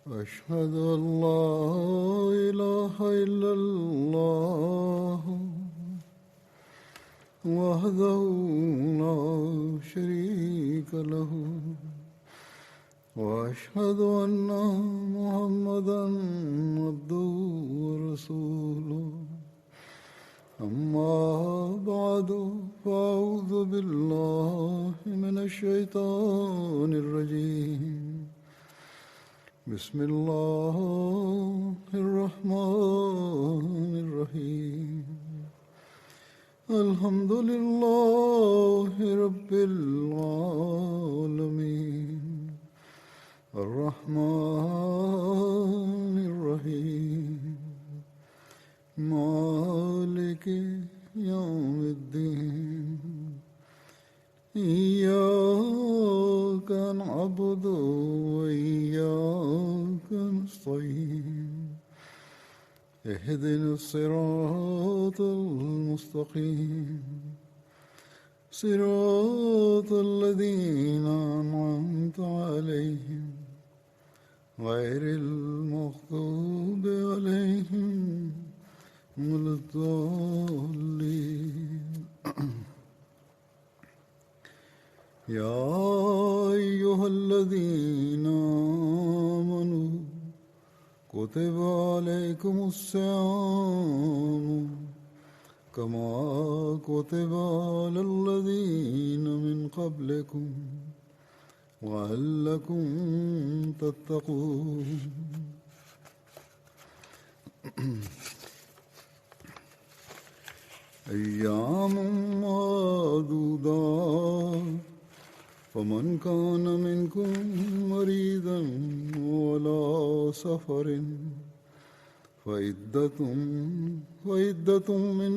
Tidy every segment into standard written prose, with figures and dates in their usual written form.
أشهد أن لا إله إلا الله وحده لا شريك له وأشهد أن محمدا عبده ورسوله أما بعد فأعوذ بالله من الشيطان الرجيم بسم الله الرحمن الرحيم الحمد لله رب العالمين الرحمن الرحيم مالك يوم الدين إياك نعبد وإياك نستعين اهدنا الصراط المستقيم صراط الذين أنعمت عليهم غير المغضوب عليهم ولا الضالين يا أيها الذين آمنوا كتب عليكم الصيام كما كتب على الذين من قبلكم لعلكم تتقون أيام معدودات فمن كان منكم مريضا وعلى سفر فعدة من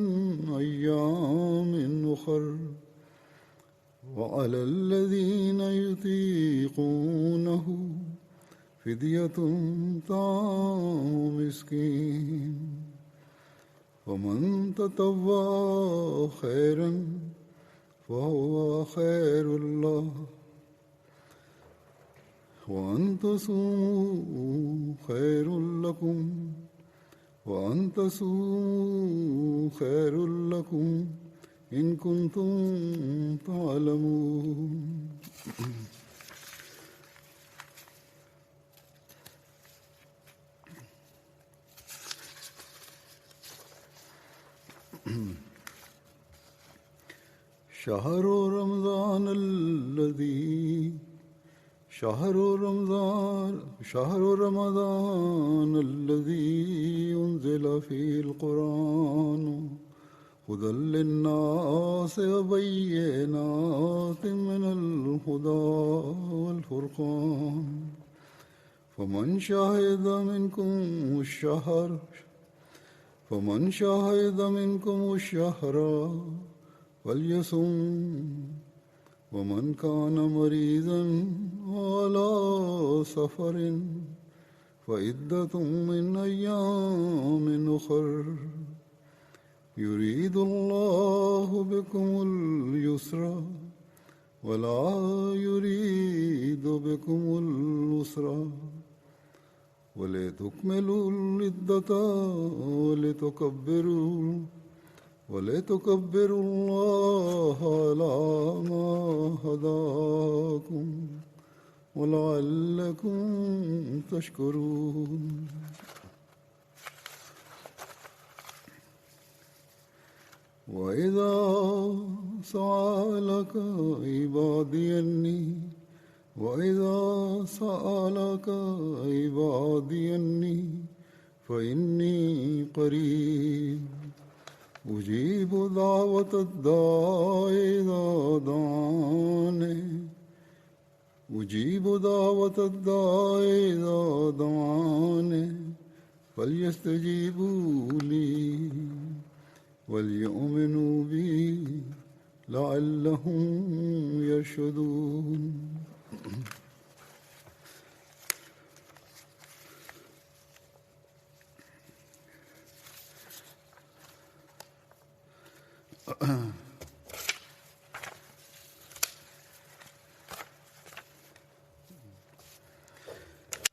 أيام أخر وعلى الذين يطيقونه فدية طعام مسكين ومن تطوع خيرا فهو خير الله وأن تصوموا خير لكم وأن تصوموا خير لكم إن كنتم تعلمون شهر رمضان الذي أنزل فيه القرآن هدى للناس وبينات من الهدى والفرقان فمن شهد منكم الشهر فليصم ومن كان مريضا على سفر فعدة من أيام أخر يريد الله بكم اليسر ولا يريد بكم العسر ولتكملوا العدة ولتكبروا الله على ما هداكم ولعلكم تشكرون وإذا سألك عبادي أني فإني قريب أجيب دعوة الداع إذا دعاني فليستجيبوا لي وليؤمنوا بي لعلهم يرشدون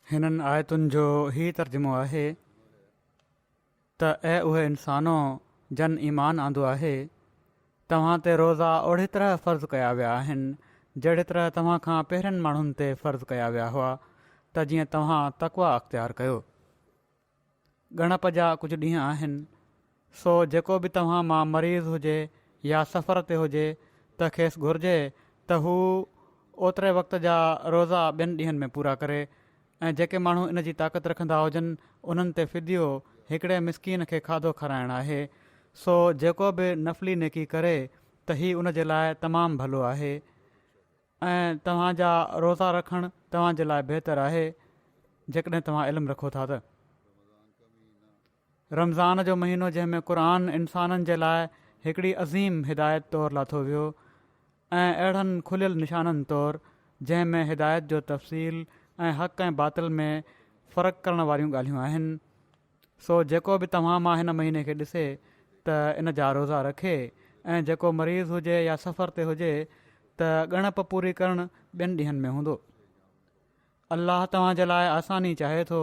हिननि आयतुनि जो ही तर्जुमो आहे त ऐं उहे इंसानो जन ईमान आंदो आहे, तव्हां ते रोज़ा ओड़ी तरह फ़र्ज़ु कया विया आहिनि जहिड़ी तरह तव्हां खां पहिरियनि माण्हुनि ते फ़र्ज़ु कया विया हुआ, त जीअं तव्हां तक़वा अख़्तियार कयो। ॻणप जा कुझु ॾींहं आहिनि, सो जेको बि तव्हां मां मरीज़ हुजे या सफ़र ते हुजे त खेसि घुरिजे त हू ओतिरे वक़्त जा रोज़ा ॿियनि ॾींहंनि में पूरा करे, ऐं जेके माण्हू इन जी ताक़त रखंदा हुजनि उन्हनि ते फ़िदियो हिकिड़े मिसकीन खे खाधो खाराइणु आहे। सो जेको बि नफ़ली नेकी करे त हीउ उन जे लाइ तमामु भलो आहे, ऐं तव्हांजा रोज़ा रखणु तव्हां जे लाइ बहितरु आहे जेकॾहिं तव्हां इल्मु रखो था त। रमज़ान जो महीनो जंहिं में क़ुर इंसाननि जे लाइ हिकिड़ी अज़ीम हिदायत तौरु लाथो वियो ऐं अहिड़नि खुलियल निशाननि तौरु जंहिं में हिदायत जो तफ़सील ऐं हक़ ऐं बातिल में फ़र्क़ु करण वारियूं ॻाल्हियूं आहिनि। सो जेको बि तव्हां मां हिन महीने खे ॾिसे त इन जा रोज़ा रखे, ऐं जेको मरीज़ हुजे या सफ़र ते हुजे त ॻणप पूरी करणु ॿियनि ॾींहंनि में हूंदो। अल्लाह तव्हां जे लाइ आसानी चाहे थो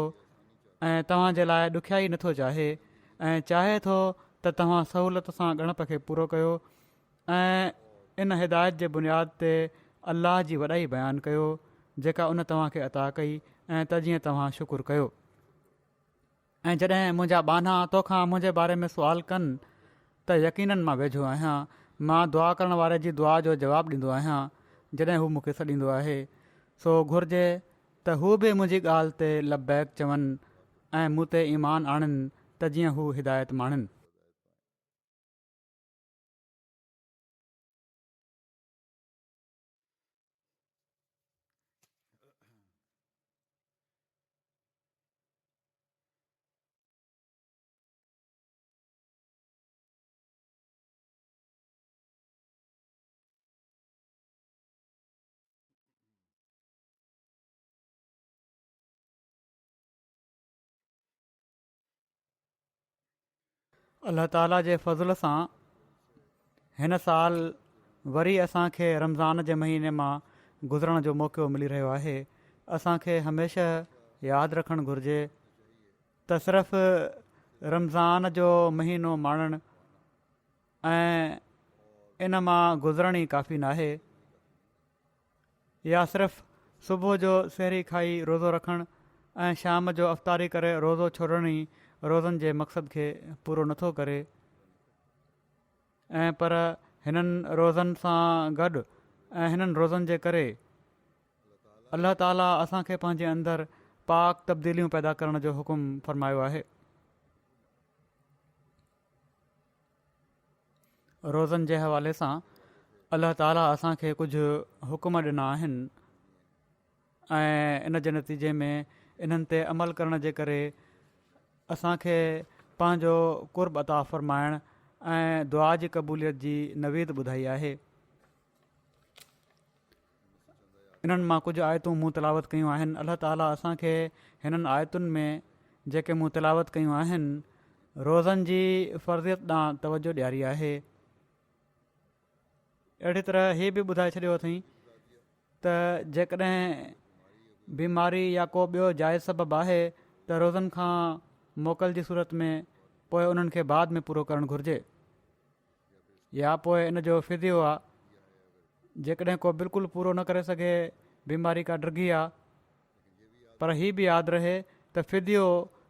ऐं तव्हां जे लाइ ॾुखियाई नथो चाहे, ऐं चाहे थो त तव्हां सहूलियत सां ॻणप खे पूरो कयो, ऐं इन हिदायत जे बुनियाद ते अल्लाह जी वॾाई बयानु कयो जेका उन तव्हां खे अता कई, ऐं त जीअं तव्हां शुकुरु कयो। ऐं जॾहिं मुंहिंजा ॿाना तोखां मुंहिंजे बारे में सुवाल कनि त यकीननि मां वेझो आहियां, मां दुआ करण वारे जी दुआ जो जवाबु ॾींदो आहियां जॾहिं हू मूंखे सॾींदो आहे। सो घुरिजे त हू बि मुंहिंजी ॻाल्हि ते लबैक चवनि ऐं मूं ते ईमान आणनि त जीअं हू हिदायत माणनि। अल्लाह ताला जे फज़ल सां हिन साल वरी असांखे रमज़ान जे महीने मां गुज़रण जो मौक़ो मिली रहियो आहे। असांखे हमेशह यादि रखणु घुरिजे त सिर्फ़ु रमज़ान जो महीनो माणणु ऐं इन मां गुज़रण ई काफ़ी नाहे, या सिर्फ़ु सुबुह जो सहरी खाई रोज़ो रखणु ऐं शाम जो अफ़्तारी करे रोज़ो छोड़ण ई रोज़नि जे मक़सद खे पूरो नथो करे। ऐं पर हिननि रोज़नि सां गॾु ऐं हिननि रोज़नि जे करे अल्लाह ताला असांखे पंहिंजे अंदरि पाक तब्दीलियूं पैदा करण जो हुकुम फ़रमायो आहे। रोज़नि जे हवाले सां अल्लाह ताला असांखे कुझु हुकुम ॾिना आहिनि, ऐं इन जे नतीजे में इन्हनि ते अमल करण जे करे असांखे पंहिंजो कुर्ब अता फ़रमाइणु ऐं दुआ जी क़बूलियत जी नवीद ॿुधाई आहे। इन्हनि मां कुझु आयतूं मूं तिलावत कयूं आहिनि। अल्लाह ताला असांखे हिननि आयतुनि में जेके मूं तिलावत कयूं आहिनि रोज़नि जी फ़र्ज़ियत ॾांहुं तवजो ॾियारी आहे। अहिड़ी तरह हीअ बि ॿुधाए छॾियो अथई त जेकॾहिं बीमारी या को ॿियो जाइज़ सबबु आहे त रोज़नि खां मोकल जी सूरत में पोइ उन्हनि खे बाद में पूरो करणु घुरिजे, या पोइ इन जो फ़िदियो आहे जेकॾहिं को बिल्कुलु पूरो न करे सघे, बीमारी का ड्रिघी आहे। पर हीअ बि यादि रहे त फ़िदियो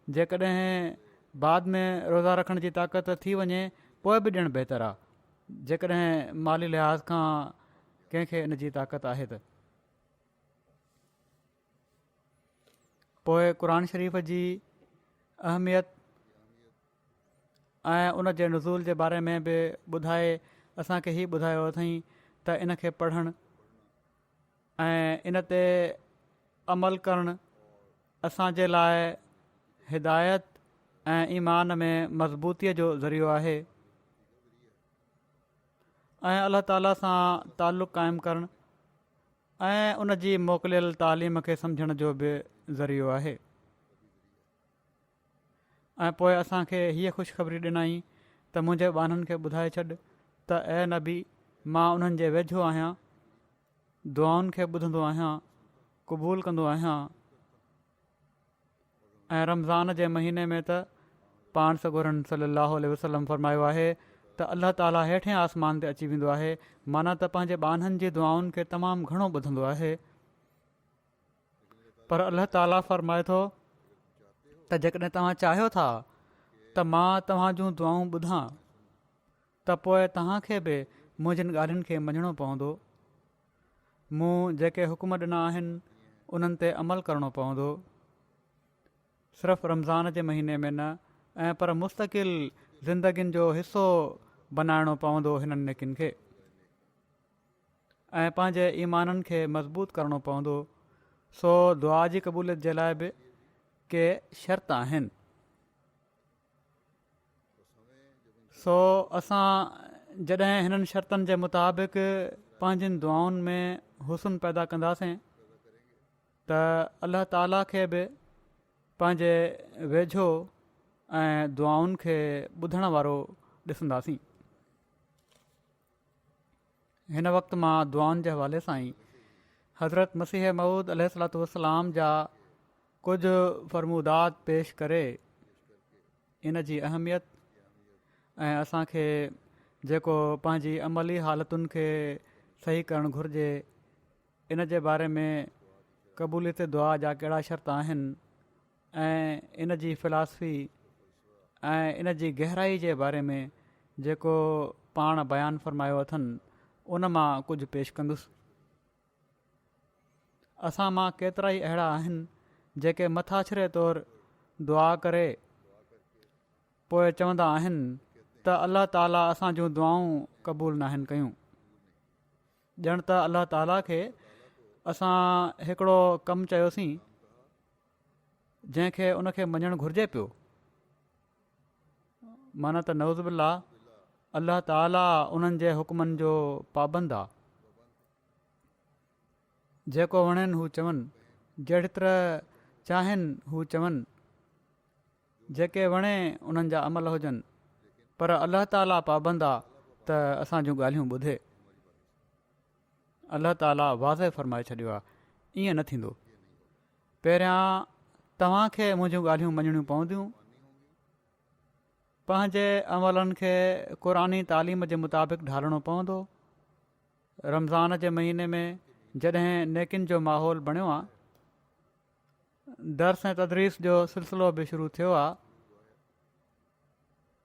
जेकॾहिं बाद में रोज़ा रखण जी ताक़त थी वञे पोइ बि ॾियणु बहितरु आहे, जेकॾहिं माली लिहाज़ खां कंहिंखे इन जी ताक़त आहे त। पोइ क़ुर शरीफ़ जी अहमियत ऐं उन जे नुज़ूल जे बारे में बि ॿुधाए असांखे हीअ ॿुधायो अथई त इन खे पढ़णु ऐं इन ते अमल करणु असांजे लाइ हिदायत ऐं ईमान में मज़बूतीअ जो ज़रियो आहे, ऐं अल्लाह ताला सां ताल्लुक़ु क़ाइमु करणु ऐं उन जी मोकिलियल तालीम खे समुझण जो बि ज़रियो आहे। ऐं पोइ असांखे हीअ ख़ुशख़बरी ॾिनई त मुंहिंजे ॿाननि खे ॿुधाए छॾ त ऐं नबी मां उन्हनि जे वेझो आहियां, दुआउनि खे ॿुधंदो आहियां, क़बूलु कंदो आहियां ऐं रमज़ान जे महीने में त पाण सॻोरन सलाहु वसलम फरमायो आहे त अल्लाह ताला हेठियां आसमान ते अची वेंदो आहे, माना त पंहिंजे ॿाननि जी दुआउनि खे तमामु घणो ॿुधंदो आहे। पर अल्लाह ताला फरमाए थो त जेकॾहिं तव्हां चाहियो था त मां तव्हां जूं दुआऊं ॿुधां त पोइ तव्हांखे बि मुंहिंजनि ॻाल्हियुनि खे मञणो पवंदो। मूं जेके हुकुम ॾिना आहिनि उन्हनि ते अमल करणो पवंदो, सिर्फ़ु रमज़ान जे महीने में न, ऐं पर मुस्तक़िल ज़िंदगीनि जो हिसो बनाइणो पवंदो हिननि नेकिन खे, ऐं पंहिंजे ईमाननि खे मज़बूत करणो पवंदो। सो दुआ जी क़बूलियत जे लाइ बि के शर्त आहिनि। सो असां जॾहिं हिननि शर्तनि जे मुताबिक़ पंहिंजनि दुआउनि में हुस्न पैदा कंदासीं त अल्लाह ताला खे बि पंहिंजे वेझो ऐं दुआउनि खे ॿुधण वारो ॾिसंदासीं। हिन वक़्तु मां दुआउनि जे हवाले सां ई हज़रत मसीह मऊद अलैहिस्सलातु वस्सलाम जा कुझु फ़रमूदात पेश करे इन जी अहमियत ऐं असांखे जेको पंहिंजी अमली हालतुनि खे सही करणु घुरिजे इन जे बारे में क़बूलियत दुआ जा कहिड़ा शर्त आहिनि ऐं इन जी फ़िलासफ़ी ऐं इन जी गहराई जे बारे में जेको पाण बयानु फ़रमायो अथनि उन मां कुझु पेश कंदुसि। असां मां केतिरा ई अहिड़ा आहिनि जेके मथाछिरे तौरु दुआ करे पोइ चवंदा आहिनि त अल्लाह ताला असां जूं दुआऊं क़बूल नाहिनि कयूं। ॼण त अल्लाह ताला खे असां हिकिड़ो कमु चयोसीं जंहिंखे उनखे मञणु घुरिजे पियो, माना त नऊज़ बिल्लाह अल्लाह ताला उन्हनि जे हुकमनि जो पाबंद आहे। जेको वणेनि हू चवनि, जहिड़ी तरह चाहिनि हू चवनि, जेके वणे उन्हनि जा अमल हुजनि, पर अल्लाह ताला पाबंद आहे त असां जूं ॻाल्हियूं ॿुधे। अल्लाह ताला वाज़े फ़रमाए छॾियो आहे, ईअं न थींदो। पहिरियां तव्हांखे मुंहिंजूं ॻाल्हियूं मञणियूं पवंदियूं, पंहिंजे अमलनि खे क़ुरानी तालीम जे मुताबिक़ ढालणो पवंदो। रमज़ान जे महीने में जॾहिं नेकिन जो माहौल बणियो आहे, दर्स ऐं तदरीस जो सिलसिलो बि शुरू थियो आहे,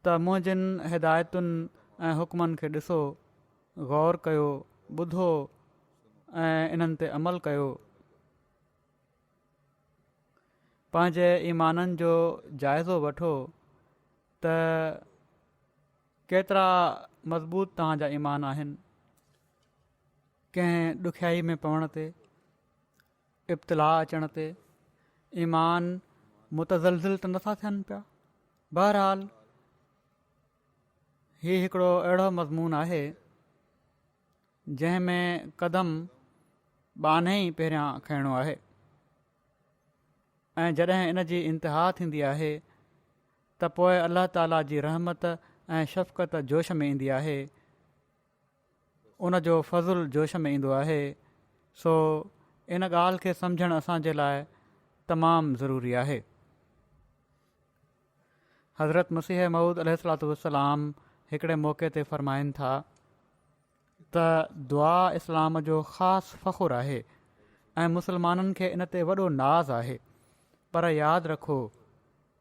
त मुंहिंजनि हिदायतुनि ऐं हुकमनि खे ॾिसो, गौर कयो, ॿुधो ऐं इन्हनि ते अमल कयो। पंहिंजे ईमाननि जो जाइज़ो वठो त केतिरा मज़बूत तव्हांजा ईमान आहिनि। कंहिं ॾुखियाई में पवण ते, इब्तिला अचण ते ईमान मुतज़लज़िल त नथा थियनि पिया। बहरहाल हीउ हिकिड़ो अहिड़ो मज़मून आहे जंहिं में क़दम बाने ई पहिरियां खणणो आहे, ऐं जॾहिं इन जी इंतिहा थींदी आहे त पोइ अल्लाह ताला जी रहमत ऐं शफ़क़त जोश में ईंदी आहे, उन जो फज़ुल जोश में ईंदो आहे। सो इन ॻाल्हि खे समुझणु असांजे लाइ तमामु ज़रूरी आहे। हज़रत मसीह मऊद अलैहिस्सलातु वस्सलाम हिकिड़े मौक़े ते फ़रमाइनि था त दुआ इस्लाम जो ख़ासि फ़ख़ुरु आहे ऐं मुसलमाननि खे इन ते वॾो नाज़ आहे। पर यादि रखो,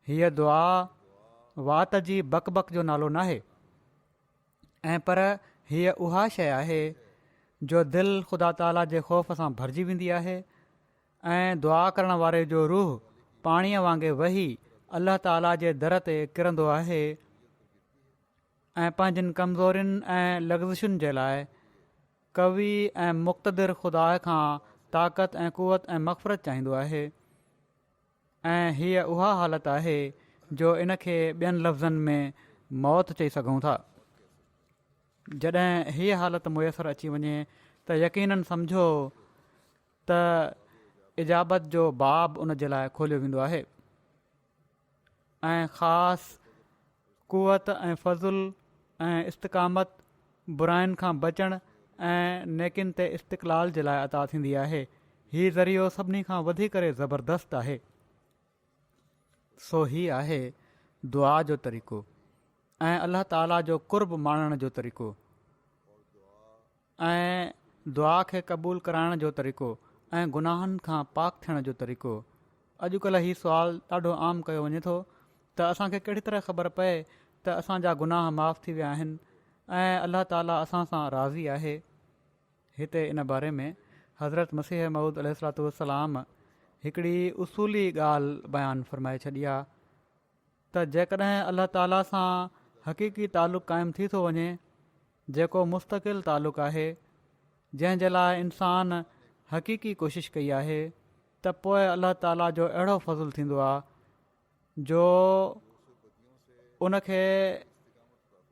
हीअ दुआ वात जी बकबक जो नालो नाहे, ऐं पर हीअ उहा शइ आहे जो दिलि ख़ुदा ताला जे ख़ौफ़ सां भरिजी वेंदी आहे, ऐं दुआ करण वारे जो रूह पाणीअ वांगुरु वही अल्लाह ताला जे दर ते किरंदो आहे, ऐं पंहिंजनि कमज़ोरियुनि ऐं लग़्ज़िशुनि जे लाइ कवी ऐं मुक़्तदिर ख़ुदा खां ताक़त ऐं क़ुवत ऐं मग़फ़िरत चाहींदो आहे। ऐं हीअ उहा हालत आहे जो इन खे ॿियनि लफ़्ज़नि में मौत चई सघूं था। जॾहिं हीअ हालत मुयसरु अची वञे त यकीननि सम्झो त इजाबत जो बाब उन जे लाइ खोलियो वेंदो आहे, ऐं ख़ासि क़ुवत ऐं फ़ज़ुल ऐं इस्तिक़ामत बुराइनि खां बचण ऐं नेकिन ते इस्तिक़लाल जे लाइ अता थींदी आहे। हीउ ज़रियो सभिनी खां वधीक ज़बरदस्त आहे। सो ही आहे दुआ जो तरीक़ो ऐं अल्लाह ताला जो कुर्ब माणण जो तरीक़ो ऐं दुआ खे क़बूल कराइण जो तरीक़ो ऐं गुनाहनि खां पाक थियण जो तरीक़ो। अॼुकल्ह हीउ सुवालु ॾाढो आम कयो वञे थो त असांखे कहिड़ी तरह ख़बर पए त असांजा गुनाह माफ़ थी विया आहिनि ऐं अल्लाह ताला असां सां राज़ी आहे। हिते इन बारे में हज़रत मसीह मऊद अलैहिस्सलातु वस्सलाम हिकिड़ी उसूली ॻाल्हि बयानु फ़रमाए छॾी आहे त जेकॾहिं अल्लाह ताला सां हक़ीक़ी तालुक़ु क़ाइमु थी थो वञे, जेको मुस्तक़िल तालुक़ु आहे, जंहिं जे लाइ इंसान हक़ीक़ी कोशिशि कई आहे, त पोइ अल्लाह ताला जो अहिड़ो फज़ुलु थींदो आहे जो उनखे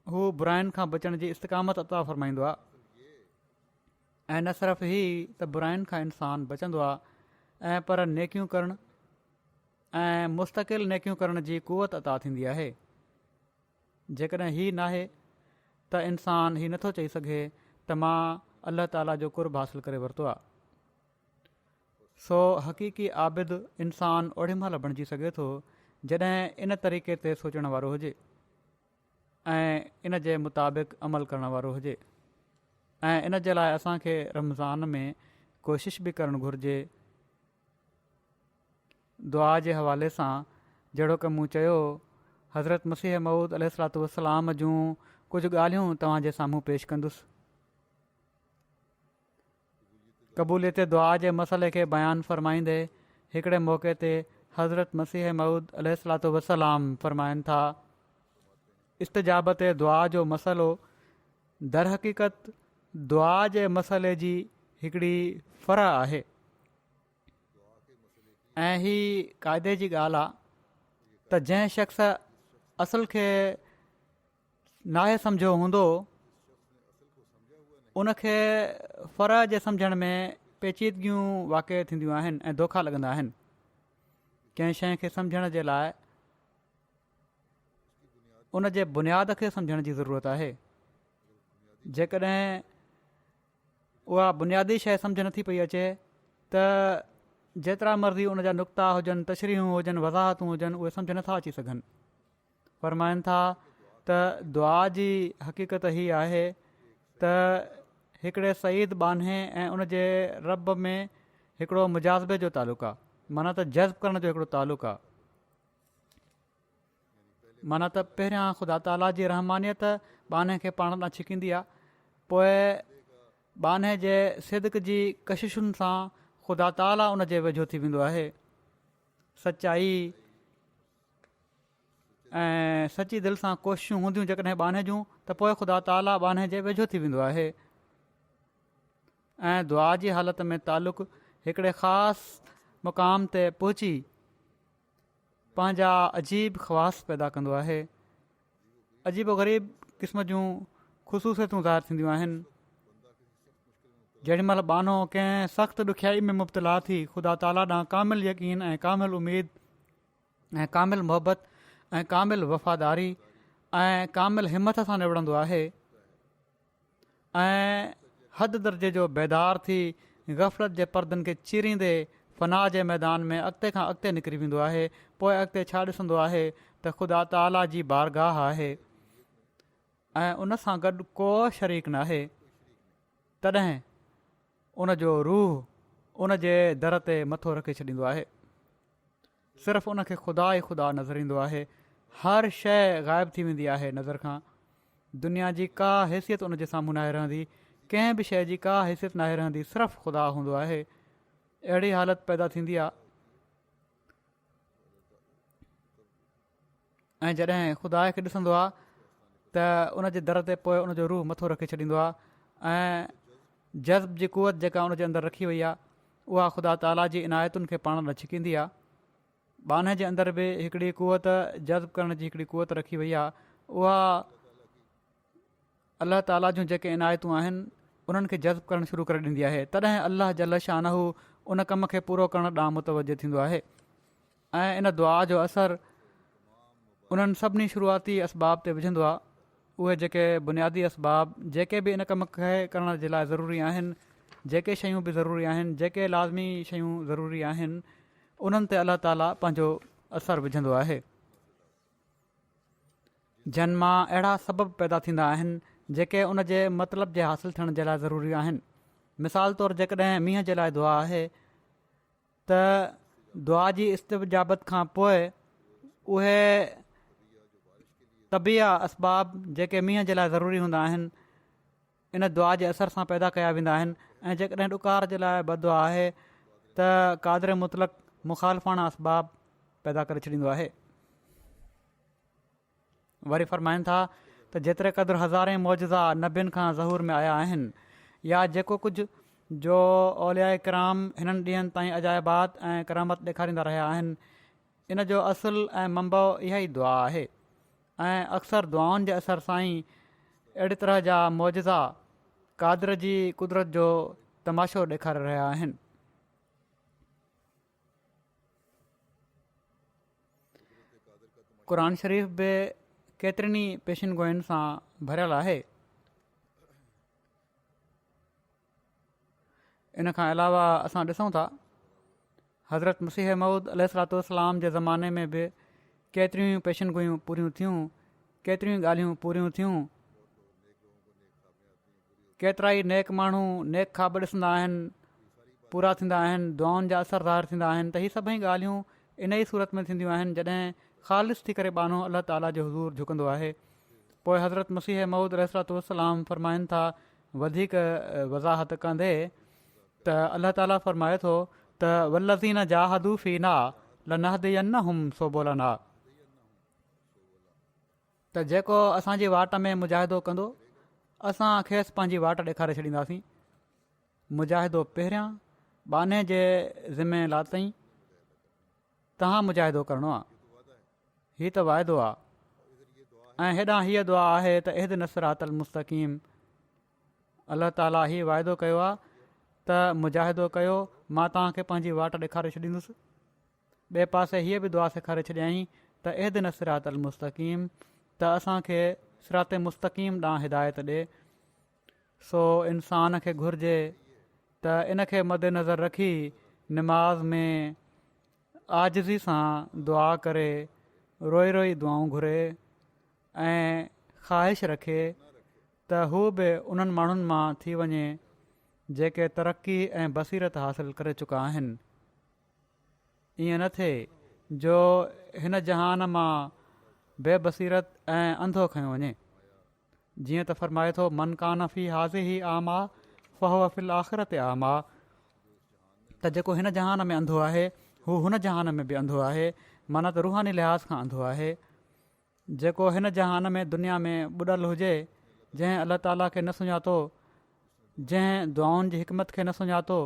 हू बुराइनि खां बचण जी इस्तिक़ामत अता फ़रमाईंदो आहे। ऐं न सिर्फ़ु ही त बुराइनि खां इंसानु बचंदो आहे ऐं पर नेकियूं करणु ऐं मुस्तक़िल नेकियूं करण जी क़ुवत अता थींदी आहे। जेकॾहिं हीउ नाहे त इंसानु हीउ नथो चई सघे त मां अल्लाह ताला जो कुर्ब हासिलु करे वरितो आहे। सो हक़ीक़ी आबिद इंसानु ओॾी महिल बणिजी सघे थो जॾहिं इन तरीक़े ते सोचण वारो हुजे ऐं इन जे मुताबिक़ अमल करण वारो हुजे। ऐं इन जे लाइ असांखे रमज़ान में कोशिशि बि करणु घुरिजे। दुआ जे हवाले सां जहिड़ो की मूं चयो, हज़रत मसीह मऊद अलैहिस्सलातु वस्सलाम जूं कुझु ॻाल्हियूं तव्हांजे साम्हूं पेश कंदुसि। क़बूलियत दुआ जे मसइले खे बयानु फ़रमाईंदे हिकिड़े मौक़े ते हज़रत मसीह मऊद अलैहिस्सलातु वस्सलाम फ़रमाइनि था, इस्तजाबत दुआ जो मसइलो दर हक़ीक़त दुआ जे मसइले जी हिकिड़ी फ़रह आहे ऐं ही क़ाइदे जी ॻाल्हि आहे त जंहिं शख़्स असुल खे नाहे सम्झो हूंदो उनखे फ़रह जे सम्झण में पेचीदगियूं वाक़िअ थींदियूं आहिनि ऐं दोखा लॻंदा आहिनि। कंहिं शइ खे सम्झण जे लाइ उन जे बुनियाद खे सम्झण जी ज़रूरत आहे। जेकॾहिं उहा बुनियादी शइ सम्झ नथी पई अचे त जेतिरा मर्ज़ी उन जा नुक़्ता हुजनि, तशरीहूं हुजनि, वज़ाहतूं हुजनि, उहे सम्झ नथा अची सघनि। फ़रमाइनि था त दुआ जी हक़ीक़त हीअ आहे त हिकिड़े सईद बान्हे ऐं उन जे रब में हिकिड़ो मुजाज़बे जो तालुक़ु आहे, माना त जज़्ब करण जो हिकिड़ो तालुक़ु आहे। माना त पहिरियां ख़ुदा ताला जी रहमानियत बाने खे पाण ॾांहुं छिकींदी आहे, पोइ बाने जे सिदक जी कशिशुनि सां ख़ुदा ताला उन जे वेझो थी वेंदो आहे। सचाई ऐं सची दिलि सां कोशिशूं हूंदियूं जेकॾहिं बाने जूं त पोइ ख़ुदा ताला बाने जे वेझो थी वेंदो आहे। ऐं दुआ जी हालत में तालुक़ु हिकिड़े ख़ासि मुक़ाम ते पहुची पंहिंजा अजीब ख़वास पैदा कंदो आहे। अजीब ग़रीब क़िस्म जूं ख़ुशूसियतूं ज़ाहिर थींदियूं आहिनि। जेॾीमहिल बानो कंहिं सख़्तु ॾुखियाई में मुब्तला थी ख़ुदा ताला ॾांहुं कामिल यकीन ऐं कामिल उमेद ऐं कामिल मोहबत ऐं कामिल वफ़ादारी ऐं कामिल हिमत सां निवड़ंदो आहे ऐं हद दर्जे जो बेदार थी ग़फ़लत जे परदनि खे चीरींदे फ़नाह जे मैदान में अॻिते खां अॻिते निकिरी वेंदो आहे। पोइ अॻिते छा ॾिसंदो आहे त ख़ुदा ताला जी बारगाह आहे ऐं उन सां गॾु को शरीक न आहे। तॾहिं उन जो रूह उन जे दर ते मथो रखे छॾींदो आहे। सिर्फ़ु उन खे ख़ुदा ई ख़ुदा नज़र ईंदो आहे। हर शइ ग़ाइबु थी वेंदी आहे नज़र खां। दुनिया जी का हैसियत उन जे साम्हूं नाहे रहंदी, कंहिं बि शइ जी का हैसियत नाहे रहंदी, सिर्फ़ु ख़ुदा हूंदो आहे। अहिड़ी हालत पैदा थींदी आहे ऐं जॾहिं ख़ुदा खे ॾिसंदो आहे त उन जे दर ते पोइ उन जो रूह मथो रखे छॾींदो आहे ऐं जज़्ब जी क़ुवत जेका उन जे अंदरि रखी वई आहे उहा ख़ुदा ताला जी इनायतुनि खे पाण न छिकींदी आहे। बाने जे अंदरि बि हिकिड़ी क़ुवत जज़्ब करण जी हिकिड़ी क़ुवत रखी वई आहे। उहा अलाह ताला जूं जेके इनायतूं आहिनि उन्हनि खे जज़्ब करणु शुरू करे ॾींदी आहे। तॾहिं अलाह जल शानहू उन कम खे पूरो करण ॾांहुं मुतवजो थींदो आहे ऐं इन दुआ जो असरु उन्हनि सभिनी शुरूआती असबाब ते विझंदो आहे। उहे जेके बुनियादी असबाब जेके बि इन कम खे करण जे लाइ ज़रूरी आहिनि, जेके शयूं बि ज़रूरी आहिनि, जेके लाज़मी शयूं ज़रूरी आहिनि, उन्हनि ते अलाह ताला पंहिंजो असरु विझंदो आहे। जन मां अहिड़ा सबब पैदा थींदा आहिनि जेके उन जे मतिलब जे हासिल थियण जे लाइ ज़रूरी आहिनि। मिसाल तौरु जेकॾहिं मींहं जे लाइ दुआ आहे त दुआ जी इस्तजाबत खां पोइ उहे तबिया असबाब जेके मींहं जे लाइ ज़रूरी हूंदा आहिनि इन दुआ जे असर सां पैदा कया वेंदा आहिनि। ऐं जेकॾहिं ॾुकार जे लाइ बदुआ आहे त क़ादिर मुतलक़ मुखालफ़ाना असबाब पैदा करे छॾींदो आहे। वरी फ़रमाइनि था त जेतिरे क़दुरु हज़ारे मौजज़ा नबियुनि खां ज़हूर में आया आहिनि या जेको कुझु जो औलिया किराम हिननि ॾींहंनि ताईं अजाइबात ऐं करामत ॾेखारींदा रहिया आहिनि, इन जो असुलु ऐं मंबव इहा ई दुआ आहे। ऐं अक्सर दुआउनि जे असर सां ई अहिड़ी तरह जा मौजज़ा क़ादिर जी कुदरत जो तमाशो ॾेखारे रहिया आहिनि। क़ुर शरीफ़ बि केतिरनि पेशिन गोयुनि सां भरियलु आहे। इन खां अलावा असां ॾिसूं था हज़रत मसीह मऊद अलैहिस्सलाम जे ज़माने में बि केतिरियूं पेशिन गोयूं पूरियूं थियूं, केतिरियूं ॻाल्हियूं पूरियूं थियूं। केतिरा ई नेक माण्हू नेक ख़्वाब ॾिसंदा आहिनि, पूरा थींदा आहिनि, दुआउनि जा असर ज़ाहिर थींदा आहिनि। त हीअ सभई ॻाल्हियूं इन ई सूरत में थींदियूं आहिनि जॾहिं ख़ालिस थी करे बानो अलाह ताला जो हुज़ूर झुकंदो आहे। पोइ हज़रत मसीह मऊद अलैहिस्सलाम फ़रमाइनि था वधीक वज़ाहत कंदे त अलाह ताला फ़रमाए थो त वल्लज़ीन जाहदू फ़ीना लनहदियन्नहुम सुबुलना, त जेको असांजी वाट में मुजाहिदो कंदो असां खेसि पंहिंजी वाट ॾेखारे छॾींदासीं। मुजाहिदो पहिरियां बाने जे ज़िमे लाथईं, तव्हां मुजाहिदो करिणो आहे, हीअ त वाइदो आहे। ऐं हेॾां हीअ दुआ आहे त इहदिन सिरातल मुस्तक़ीम, अलाह ताला हीअ वाइदो कयो आहे त मुजाहिदो कयो, मां तव्हांखे पंहिंजी वाट ॾेखारे छॾींदुसि। ॿिए पासे हीअ बि दुआ सेखारे छॾियईं त इहदिन सिरातल मुस्तक़ीम, त असांखे सिरात मुस्तक़ीम ॾांहुं हिदायत ॾे। सो इंसान खे घुरिजे त इन खे मद्देनज़र रखी निमाज़ में आजिज़ी सां दुआ करे, रोई रोई दुआऊं घुरे ऐं ख़्वाहिश रखे त हू बि उन्हनि माण्हुनि मां थी वञे जेके तरक़ी ऐं बसीरत हासिल करे चुका आहिनि। ईअं न थिए जो हिन जहान मां बेबसीरत ऐं अंधो खंयो वञे। जीअं त फ़रमाए थो मन कान फ़ी हाज़िही आमा फ़हुव फ़िल आख़िरत आमा, त जेको हिन जहान में अंधो आहे हू हुन जहान में बि अंधो आहे, माना त रूहानी लिहाज़ खां अंधो आहे। जेको हिन जहान में दुनिया में ॿुॾल हुजे, जंहिं अलाह ताला खे न सुञातो, जंहिं दुआउनि जी हिकमत खे न सुञातो,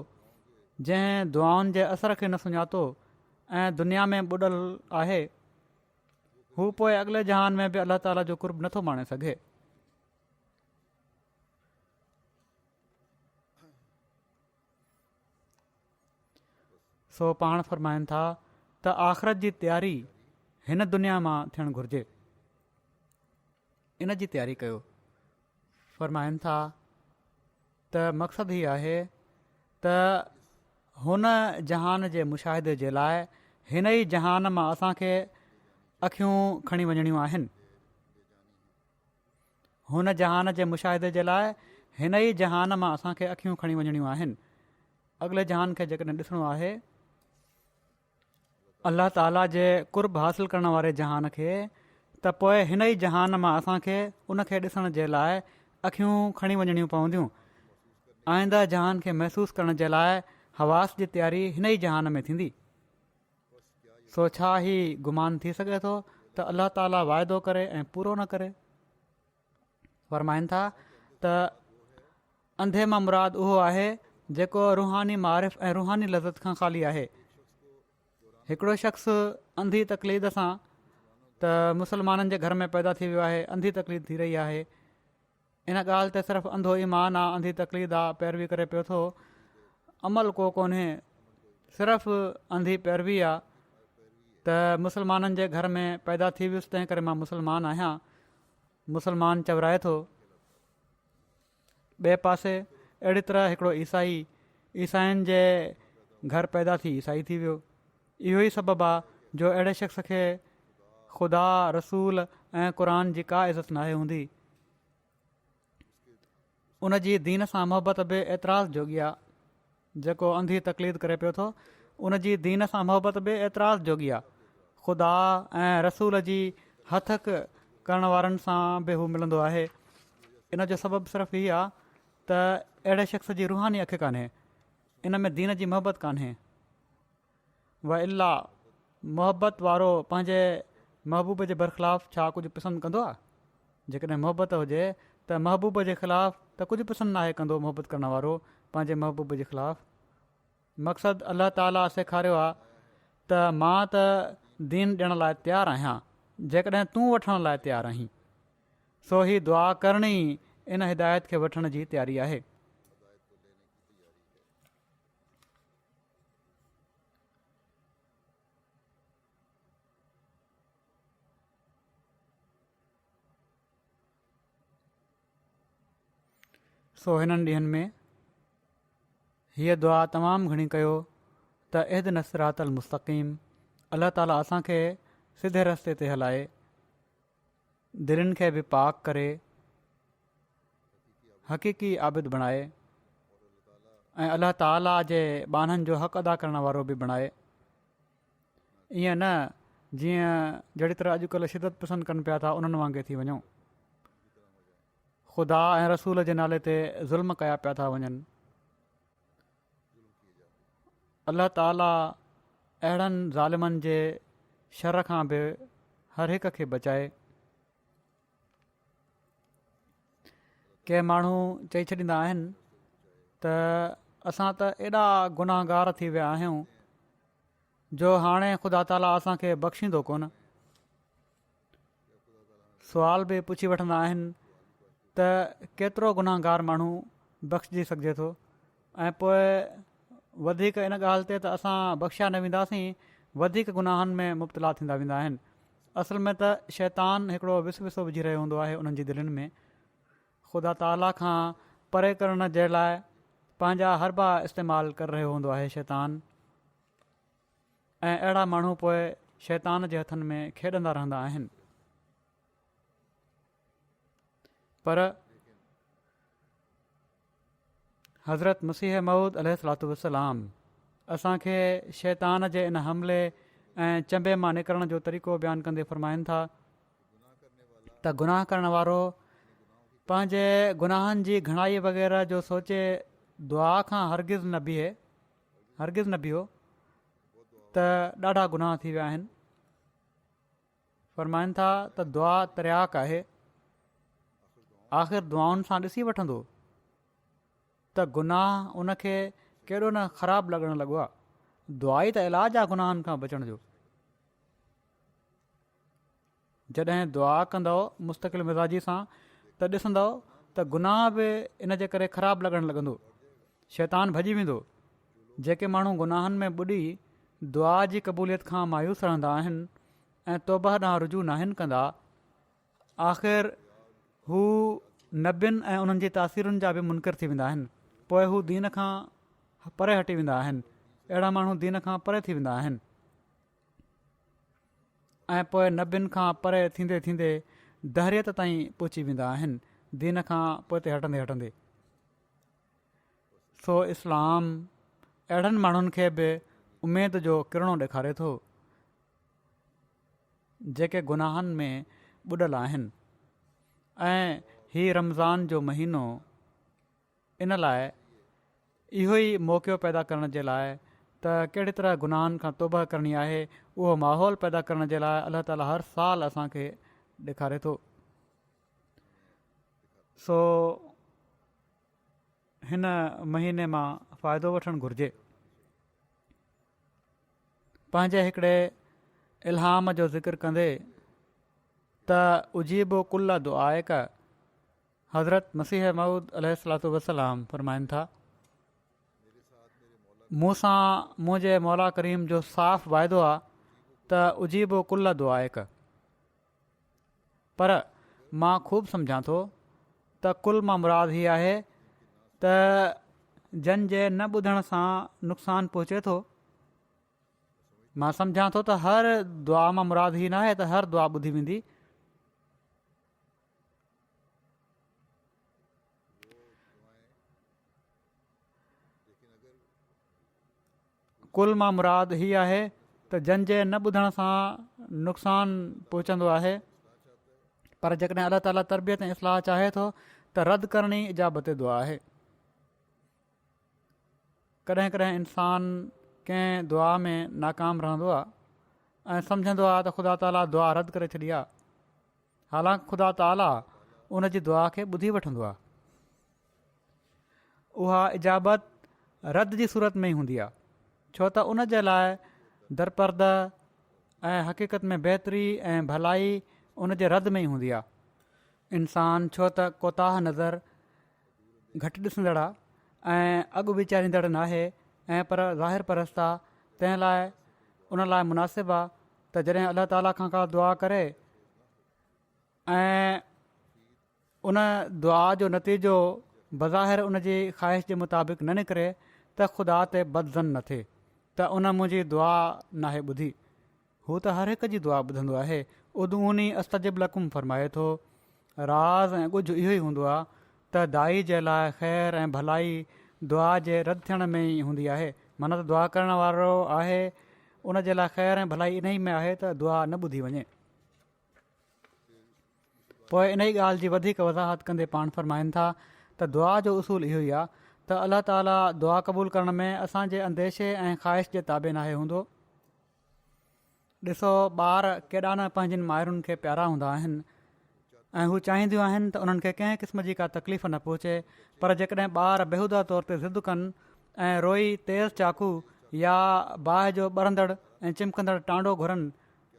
जंहिं दुआउनि जे असर खे न सुञातो ऐं दुनिया में ॿुॾल आहे, हू पोइ अॻिले जहान में बि अलाह ताला जो कुर्ब नथो माणे सघे। सो पाण फ़रमाइनि था त आख़िरत जी तयारी हिन दुनिया मां थियणु घुरिजे, इन जी तयारी कयो। फ़रमाइनि था त मक़सदु हीअ आहे त हुन जहान जे मुशाहिदे जे लाइ हिन ई जहान मां असांखे अखियूं खणी वञणियूं आहिनि। हुन जहान जे मुशाहिदे जे लाइ हिन ई जहान मां असांखे अखियूं खणी वञणियूं आहिनि। अॻिले जहान खे जेकॾहिं ॾिसणो आहे, अलाह ताला जे कुर्ब हासिल करण वारे जहान खे, त पोइ हिन ई जहान मां असांखे उन खे ॾिसण जे लाइ अखियूं खणी वञणियूं पवंदियूं। आईंदा जहान खे महसूसु करण जे लाइ हवास जी तयारी हिन ई जहान में थींदी। सो छा ई गुमान थी सघे थो त अलाह ताला वाइदो करे ऐं पूरो न करे। फ़रमाइनि था त अंधे मां मुराद उहो आहे जेको रूहानी मारिफ़ ऐं रूहानी लज़त खां ख़ाली आहे। हिकिड़ो शख़्स अंधी तकलीद सां, त मुसलमाननि जे घर में पैदा थी वियो आहे, अंधी तकलीद थी रही आहे, इन ॻाल्हि ते सिर्फ़ु अंधो ईमान आहे, अंधी तकलीद आहे, पैरवी करे पियो थो, अमल को कोन्हे, सिर्फ़ु अंधी पैरवी आहे। त मुसलमाननि जे घर में पैदा थी वियुसि तंहिं करे मां मुसलमान आहियां, मुसलमान चवराए थो। ॿिए पासे अहिड़ी तरह हिकिड़ो ईसाईनि जे घर पैदा थी ईसाई थी वियो। इहो ई सबबु आहे जो अहिड़े शख़्स खे ख़ुदा रसूल ऐं क़ुर जी का इज़त नाहे हूंदी। उन जी दीन सां मुहबत बि एतिराज़ जोगी आहे। जेको अंधी तकलीद करे पियो थो, उन जी दीन सां मुहबत बि एतिराज़ जोगी आहे। ख़ुदा ऐं रसूल जी हथक करण वारनि सां बि हू मिलंदो आहे। इन जो सबबु सिर्फ़ु हीअ आहे त अहिड़े शख़्स जी रूहानी अखि कान्हे, इन में दीन जी मुहबत कान्हे। व इला मुहबत वारो पंहिंजे महबूब जे बरख़िलाफ़ छा कुझु पसंदि कंदो आहे? जेकॾहिं मुहबत हुजे त महबूब जे ख़िलाफ़ु त कुझु पसंदि नाहे कंदो मुहबत करण वारो पंहिंजे महबूब जे ख़िलाफ़ु। मक़सदु अलाह ताला सेखारियो आहे त मां त दीन ॾियण लाइ तयारु आहियां जेकॾहिं तूं वठण लाइ तयारु आहीं। सो ही दुआ करणी इन हिदायत खे वठण जी तयारी आहे। सो हिननि ॾींहनि में हीअ दुआ तमामु घणी कयो त इहदिन सिरातल मुस्तक़ीम, अलाह ताला असांखे सिधे रस्ते ते हलाए, दिलनि खे बि पाक करे, हक़ीक़ी आबिद बणाए ऐं अलाह ताला जे बाननि जो हक़ अदा करण वारो बि बणाए। ईअं न जीअं जहिड़ी तरह अॼुकल्ह शिदत पसंदि कनि पिया था उन्हनि वांगुरु थी वञूं, ख़ुदा ऐं रसूल जे नाले ते ज़ुल्म कया पिया था वञनि। अलाह ताला अहिड़नि ज़ालिमनि जे शर खां बि हर हिक खे बचाए। के माण्हू चई छॾींदा आहिनि त असां त एॾा गुनाहगार थी विया आहियूं जो हाणे ख़ुदा ताला असांखे बख़्शींदो कोन। सुवाल बि पुछी वठंदा आहिनि त केतिरो गुनाहगार माण्हू बख़्शिजी सघिजे थो, ऐं पोइ वधीक इन ॻाल्हि ते त असां बख़्शिया न वेंदासीं, वधीक गुनाहनि में मुब्तला थींदा वेंदा आहिनि। असल में त शैतान हिकिड़ो विसविसो विझी रहियो हूंदो आहे उन्हनि जी दिलनि में। ख़ुदा ताला खां परे करण जे लाइ पंहिंजा हरबा इस्तेमालु करे रहियो हूंदो आहे शैतान, ऐं अहिड़ा माण्हू पोइ शैतान जे हथनि में खेॾंदा रहंदा आहिनि। पर हज़रत मसीह मऊद अलैहिस्सलातु वस्सलाम असांखे शैतान जे इन हमले ऐं चंबे मां निकिरण जो तरीक़ो बयानु कंदे फ़रमाइनि था त गुनाह करण वारो पंहिंजे गुनाहनि जी घणाई वग़ैरह जो सोचे दुआ खां हरगिज़ न बीहो त ॾाढा गुनाह थी विया आहिनि। फ़रमाइनि था त दुआ तरियाक आहे, आख़िर दुआउनि सां ॾिसी वठंदो त गुनाह उनखे केॾो न ख़राबु लॻणु लॻो आहे। दुआ ई त इलाज आहे गुनाहनि खां बचण जो। जॾहिं दुआ कंदव मुस्तक़िल मिज़ाजी सां त ॾिसंदव त गुनाह बि इन जे करे ख़राबु लॻणु लॻंदो, शैतान भॼी वेंदो। जेके माण्हू गुनाहनि में ॿुॾी दुआ जी क़बूलियत खां मायूस रहंदा आहिनि ऐं तौबह ॾांहुं रुजू नाहिनि कंदा, आख़िर हू नबियुनि ऐं उन्हनि जी तासीरुनि जा बि मुनकिर थी वेंदा आहिनि। पोइ हू दीन खां परे हटी वेंदा आहिनि। अहिड़ा माण्हू दीन खां परे थी वेंदा आहिनि ऐं पोइ नबियुनि खां परे थींदे थींदे दहरियत ताईं पहुची वेंदा आहिनि, दीन खां पोइ हटंदे हटंदे। सो इस्लाम अहिड़नि माण्हुनि खे बि उमेद जो किरणो ॾेखारे थो जेके गुनाहनि में ॿुॾल आहिनि। ऐं हीउ रमज़ान जो महीनो इन लाइ इहो ई मौक़ो पैदा करण जे लाइ त कहिड़ी तरह गुनाहनि खां तौबह करणी आहे, उहो माहौल पैदा करण जे लाइ अलाह ताला हर साल असांखे ॾेखारे थो। सो हिन महीने मां फ़ाइदो वठणु घुरिजे। पंहिंजे हिकिड़े इल्हाम जो ज़िक्र कंदे त उजीबो कुल्ला दुआएक, हज़रत मसीह मऊद अलैहिस्सलातु वस्सलाम फ़रमाइनि था, मूंसां मुंहिंजे मौला करीम जो साफ़ वाइदो आहे त उजीबो कुल्ला दुआएक। पर मां ख़ूब सम्झां थो त कुल मां मुराद हीअ आहे त जंहिंजे न ॿुधण सां नुक़सानु पहुचे थो मां सम्झां थो त हर दुआ मां मुराद ही न आहे त हर दुआ ॿुधी वेंदी। कुल मां मुराद ही आहे त जंहिंजे न ॿुधण सां नुक़सानु पहुचंदो आहे, पर जेकॾहिं अलाह ताला तरबियत ऐं इस्लाह चाहे थो त रद्द करणी इजाबत दुआ आहे। कॾहिं कॾहिं इंसानु कंहिं दुआ में नाकाम रहंदो आहे ऐं सम्झंदो आहे त ख़ुदा ताला दुआ रद्द करे छॾी आहे, हालांकि ख़ुदा ताला उन जी दुआ खे ॿुधी वठंदो आहे। उहा इजाबत रद्द जी सूरत में ई हूंदी आहे, छो त उन जे लाइ दरपर्द ऐं हक़ीक़त में बहितरी ऐं भलाई उन जे रद्द में ई हूंदी आहे। इंसानु छो त कोताह नज़र घटि ॾिसंदड़ आहे ऐं अॻु वीचारींदड़ न आहे ऐं पर ज़ाहिर परस्त आहे, तंहिं लाइ उन लाइ मुनासिबु आहे त जॾहिं अलाह ताला खां का दुआ करे ऐं उन दुआ जो नतीजो बज़ाहिर उन जी ख़्वाहिश जे मुताबिक़ न निकिरे त ख़ुदा ते बदज़न न थिए त उन मुंहिंजी दुआ नाहे ॿुधी। हू त हर हिक जी दुआ ॿुधंदो आहे। उदऊनी अस्तजिब लकुम फरमाए थो, राज़ ऐं ॻुझ इहो ई हूंदो आहे त दाई जे लाइ ख़ैर ऐं भलाई दुआ जे रद्द थियण में ई हूंदी आहे। माना त दुआ करण वारो आहे उन जे लाइ ख़ैर ऐं भलाई इन ई में आहे त दुआ न ॿुधी वञे। पोइ इन ई ॻाल्हि जी वधीक वज़ाहत कंदे पाण फरमाइनि था त दुआ जो उसूल इहो ई आहे त अलाह ताला दुआ क़बूल करण में असांजे अंदेशे ऐं ख़्वाहिश जे ताबे नाहे हूंदो। ॾिसो, ॿार केॾा न पंहिंजनि माइरुनि खे प्यारा हूंदा आहिनि ऐं हू चाहींदियूं आहिनि त उन्हनि खे कंहिं क़िस्म जी का तकलीफ़ न पहुचे, पर जेकॾहिं ॿार बेहूदा तौर ते ज़िद कनि ऐं रोई तेज़ चाकू या बाहि जो ॿरंदड़ ऐं चिमकंदड़ टांडो घुरनि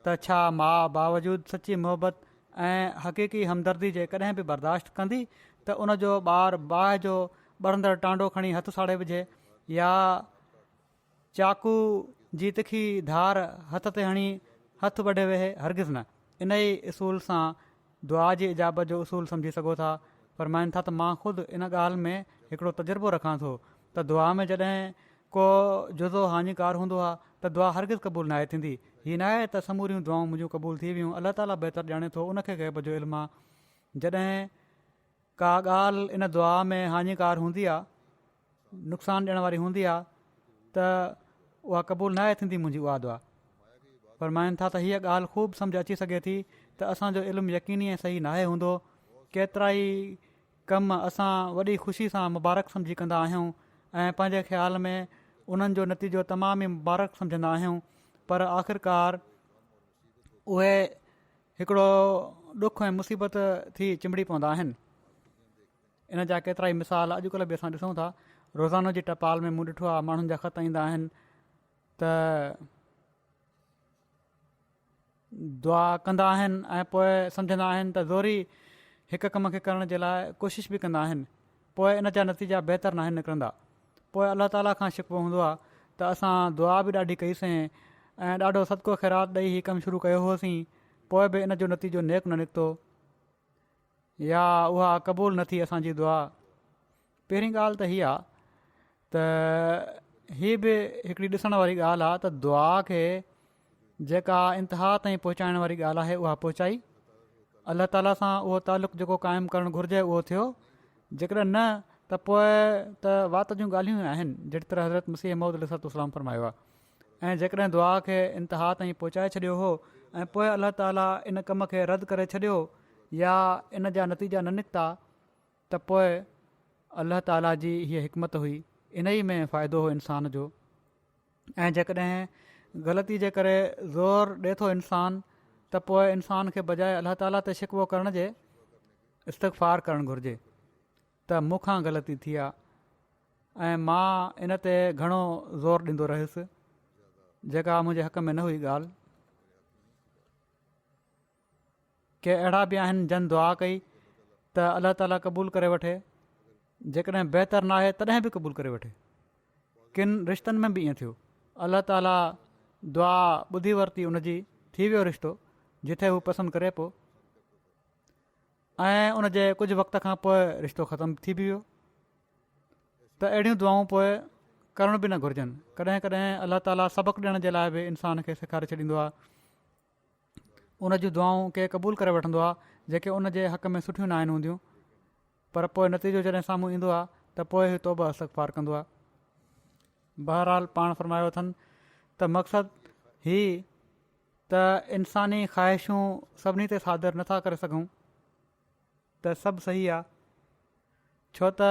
त छा माउ बावजूदु सची मोहबत ऐं हक़ीक़ी हमदर्दी जे कॾहिं बि बर्दाश्त कंदी त उन जो ॿारु बाहि जो ॿरंदड़ टांडो खणी हथु साड़े विझे या चाकू जी तिखी धार हथ ते हणी हथु वढे वेहे? हरगिज़ न। इन ई उसूल सां दुआ जी इजाबत जो उसूल सम्झी सघो था। फरमाइनि था त मां ख़ुदि इन ॻाल्हि में हिकिड़ो तजुर्बो रखां थो त दुआ में जॾहिं को जुज़ो हानिकार हूंदो आहे त दुआ हरगिज़ क़बूल नाहे थींदी। हीअ न आहे त समूरियूं दुआऊं मुंहिंजूं क़बूल थी वियूं, अलाह ताला बहितर ॼाणे थो, उनखे ग़ैब जो इल्मु आहे। जॾहिं का ॻाल्हि इन दुआ में हानिकार हूंदी आहे, नुक़सानु ॾियण वारी हूंदी आहे, त उहा क़बूल नाहे थींदी मुंहिंजी उहा दुआ। फरमाइनि था त हीअ ॻाल्हि ख़ूब सम्झ अची सघे थी त असांजो इल्मु यकीनी ऐं सही नाहे हूंदो। केतिरा ई कम असां वॾी ख़ुशी सां मुबारक सम्झी कंदा आहियूं ऐं पंहिंजे ख़्याल में उन्हनि जो नतीजो तमामु ई मुबारक सम्झंदा आहियूं, पर आख़िरकार उहे हिकिड़ो ॾुखु ऐं मुसीबत थी चिंबड़ी पवंदा आहिनि। इन जा केतिरा ई मिसाल अॼुकल्ह बि असां ॾिसूं था। रोज़ानो जी टपाल में मूं ॾिठो आहे माण्हुनि जा ख़त ईंदा आहिनि त दुआ कंदा आहिनि ऐं पोइ सम्झंदा आहिनि त ज़ोरी हिकु कम खे करण जे लाइ कोशिशि बि कंदा आहिनि, पोइ इन जा नतीजा बहितर नाहिनि निकिरंदा। पोइ अलाह ताला खां शिकवो हूंदो आहे त असां दुआ बि ॾाढी कईसीं ऐं ॾाढो सदको ख़ैरात ॾेई हीउ कमु शुरू कयो हुओसीं, पोइ बि इन जो नतीजो नेक न निकितो या उहा क़बूल न थी असांजी दुआ। पहिरीं ॻाल्हि त हीअ आहे त हीअ बि हिकिड़ी ॾिसण वारी ॻाल्हि आहे त दुआ खे जेका इंतिहा ताईं पहुचाइण वारी ॻाल्हि आहे उहा पहुचाई। अलाह ताला सां उहो तालुक़ु जेको क़ाइमु करणु घुरिजे उहो थियो। जेकॾहिं न त पोइ त वात जूं ॻाल्हियूं आहिनि, जहिड़ी तरह हज़रत मसीह मौद अलैहिस्सलाम फरमायो आहे। ऐं जेकॾहिं दुआ खे इंतिहा ताईं पहुचाए छॾियो हो ऐं पोइ अलाह ताला इन कम खे रद्द करे छॾियो या इन जा नतीजा न निकिता त पोइ अलाह ताला जी हीअ हिकमत हुई, इन ई में फ़ाइदो हो इंसान जो। ऐं जेकॾहिं ग़लती जे करे ज़ोर ॾिए थो इंसानु त पोइ इंसान खे बजाए अलाह ताला ते शिकवो करण जे इस्तग़फ़ार करणु घुरिजे त मूंखां ग़लती थी आहे ऐं मां इन ते घणो ज़ोर ॾींदो रहियुसि, जेका मुंहिंजे हक़ में न हुई ॻाल्हि। के अहिड़ा बि आहिनि जन दुआ कई त अलाह ताला क़बूल करे वठे, जेकॾहिं बहितर न आहे तॾहिं बि क़बूल करे वठे। किन रिश्तनि में बि ईअं थियो, अलाह ताला दुआ ॿुधी वरिती, उनजी थी वियो रिश्तो जिथे हू पसंदि करे पोइ, ऐं उनजे कुझु वक़्त खां पोइ रिश्तो ख़तमु थी बि वियो। त अहिड़ियूं दुआऊं पोइ करण बि न घुरिजनि। कॾहिं कॾहिं अलाह ताला सबक़ु ॾियण जे लाइ बि इंसान खे सेखारे छॾींदो आहे। उन जूं दुआऊं के क़बूल करे वठंदो आहे जेके उन जे हक़ में सुठियूं न आहिनि हूंदियूं, पर पोइ नतीजो जॾहिं साम्हूं ईंदो आहे त पोइ तौबा इस्तग़फ़ार कंदो आहे। बहरहाल पाण फरमायो अथनि त मक़सदु ही त इंसानी ख़्वाहिशूं सभिनी ते सादर नथा करे सघूं त सभु सही आहे, छो त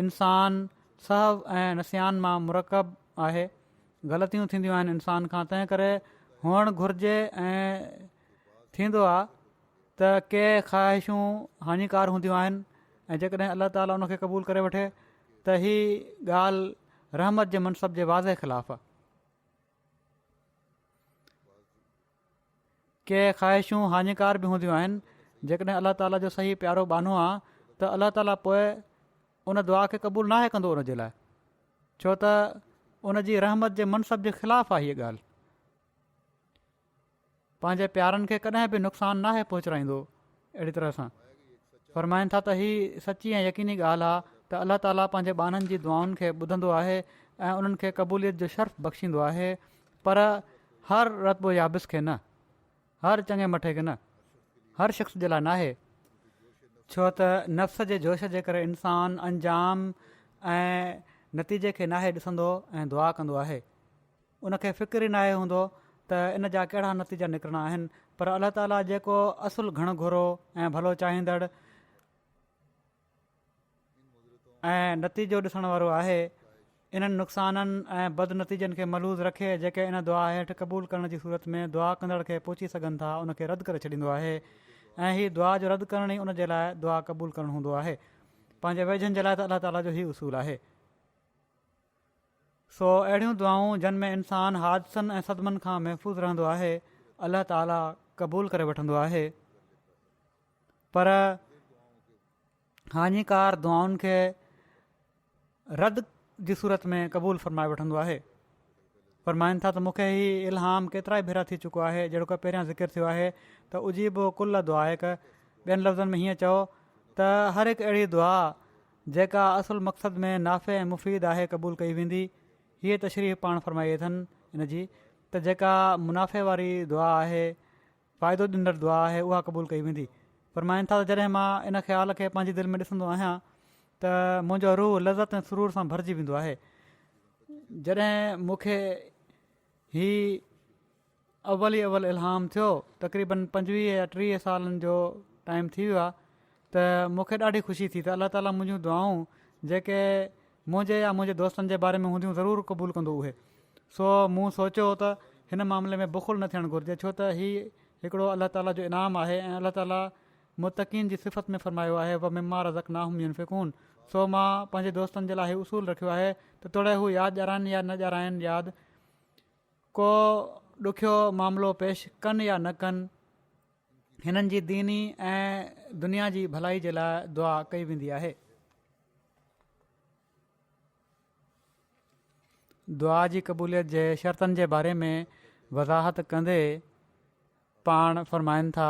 इंसान सहव ऐं नसियान मां मुरकब आहे। ग़लतियूं थींदियूं आहिनि इंसान खां, तंहिं करे हुअणु घुरिजे ऐं थींदो आहे त के ख़्वाहिशूं हानिकार हूंदियूं आहिनि ऐं जेकॾहिं अलाह ताला उनखे क़बूल करे वठे त हीअ ॻाल्हि रहमत जे मनसब जे वाज़े ख़िलाफ़ु आहे। के ख़्वाहिशूं हानिकार बि हूंदियूं आहिनि, जेकॾहिं अलाह ताला जो सही प्यारो बानो आहे त अलाह ताला पोइ उन दुआ खे क़बूल नाहे कंदो उन जे लाइ, छो त उन जी रहमत जे मनसब जे ख़िलाफ़ु आहे हीअ ॻाल्हि। पंहिंजे प्यारनि खे कॾहिं बि नुक़सानु नाहे पहुचाईंदो। अहिड़ी तरह सां फ़रमाइनि था त हीअ सची ऐं यकीनी ॻाल्हि आहे त अलाह ताला पंहिंजे ॿारनि जी दुआउनि खे ॿुधंदो आहे ऐं उन्हनि खे क़बूलियत जो शर्फ़ बख़्शींदो आहे, पर हर रतबो याबिस खे न, हर चङे मथे खे न, हर शख़्स जे लाइ नाहे, छो त नफ़्स जे जोश जे करे इंसानु अंजाम ऐं नतीजे खे नाहे ॾिसंदो ऐं दुआ कंदो आहे। उनखे फ़िक्र ई नाहे हूंदो त इन जा कहिड़ा नतीजा निकिरणा आहिनि, पर अलाह ताला जेको असुलु घणो घुरो ऐं भलो चाहींदड़ ऐं नतीजो ॾिसण वारो आहे, इन्हनि नुक़साननि ऐं बदनतीजनि खे मलूज़ रखे जेके इन दुआ हेठि क़बूल करण जी सूरत में दुआ कंदड़ खे पहुची सघनि था, उनखे रद्द करे छॾींदो आहे। ऐं हीअ दुआ जो रद्द करण ई उन जे लाइ दुआ क़बूल करणु हूंदो आहे। पंहिंजे वेझनि जे लाइ त अलाह ताला जो ई उसूलु आहे। सो अहिड़ियूं दुआऊं जिन में इंसानु हादसनि ऐं सदमनि खां महफ़ूज़ रहंदो आहे, अलाह ताला क़बूल करे वठंदो आहे, पर हानिकार दुआउनि खे रद्द जी सूरत में क़बूल फ़रमाए वठंदो आहे। फ़रमाइनि था त मूंखे ही इल्हाम केतिरा ई भेरा थी चुको आहे, जहिड़ो को पहिरियां ज़िक्र थियो आहे त उजीबो कुल दुआ आहे। ॿियनि लफ़्ज़नि में हीअं चओ त हर हिकु अहिड़ी दुआ जेका असुलु मक़सद में नाफ़े ऐं मुफ़ीद आहे क़बूल कई वेंदी। हीअ तशरीफ़ पाण फ़रमाई अथनि इन जी त जेका मुनाफ़े वारी दुआ आहे, फ़ाइदो ॾींदड़ दुआ आहे, उहा क़बूल कई वेंदी। फ़रमाइनि था त जॾहिं मां इन ख़्याल खे पंहिंजी दिलि में ॾिसंदो आहियां त मुंहिंजो रूह लज़त ऐं सुरूर सां भरिजी वेंदो आहे। जॾहिं मूंखे ही अवल ई अवल इल्हाम थियो, तक़रीबन 25 या 30 सालनि जो टाइम थी वियो आहे, त मूंखे ॾाढी ख़ुशी थी त अलाह ताला मुंहिंजूं दुआऊं जेके मुंहिंजे या मुंहिंजे दोस्तनि जे बारे में हूंदियूं ज़रूरु क़बूल कंदो उहे। सो मूं सोचियो त हिन मामले में बुख़ुल न थियणु घुरिजे, छो त हीउ हिकिड़ो अलाह ताला जो इनाम आहे ऐं अलाह ताला मुतक़ीन जी सिफ़त में फ़रमायो आहे व मिम्मा रज़क़नाहुम युनफ़िक़ून। सो मां पंहिंजे दोस्तनि जे लाइ उसूल रखियो आहे त तोड़े हू यादि ॾियाराइनि या न ॾियाराइनि यादि, को ॾुखियो मामिलो पेश कनि या न कनि, हिननि जी दीनी ऐं दुनिया जी भलाई जे लाइ दुआ कई वेंदी आहे। दुआ जी क़बूलियत जे शर्तनि जे बारे में वज़ाहत कंदे पाण फ़रमाइनि था,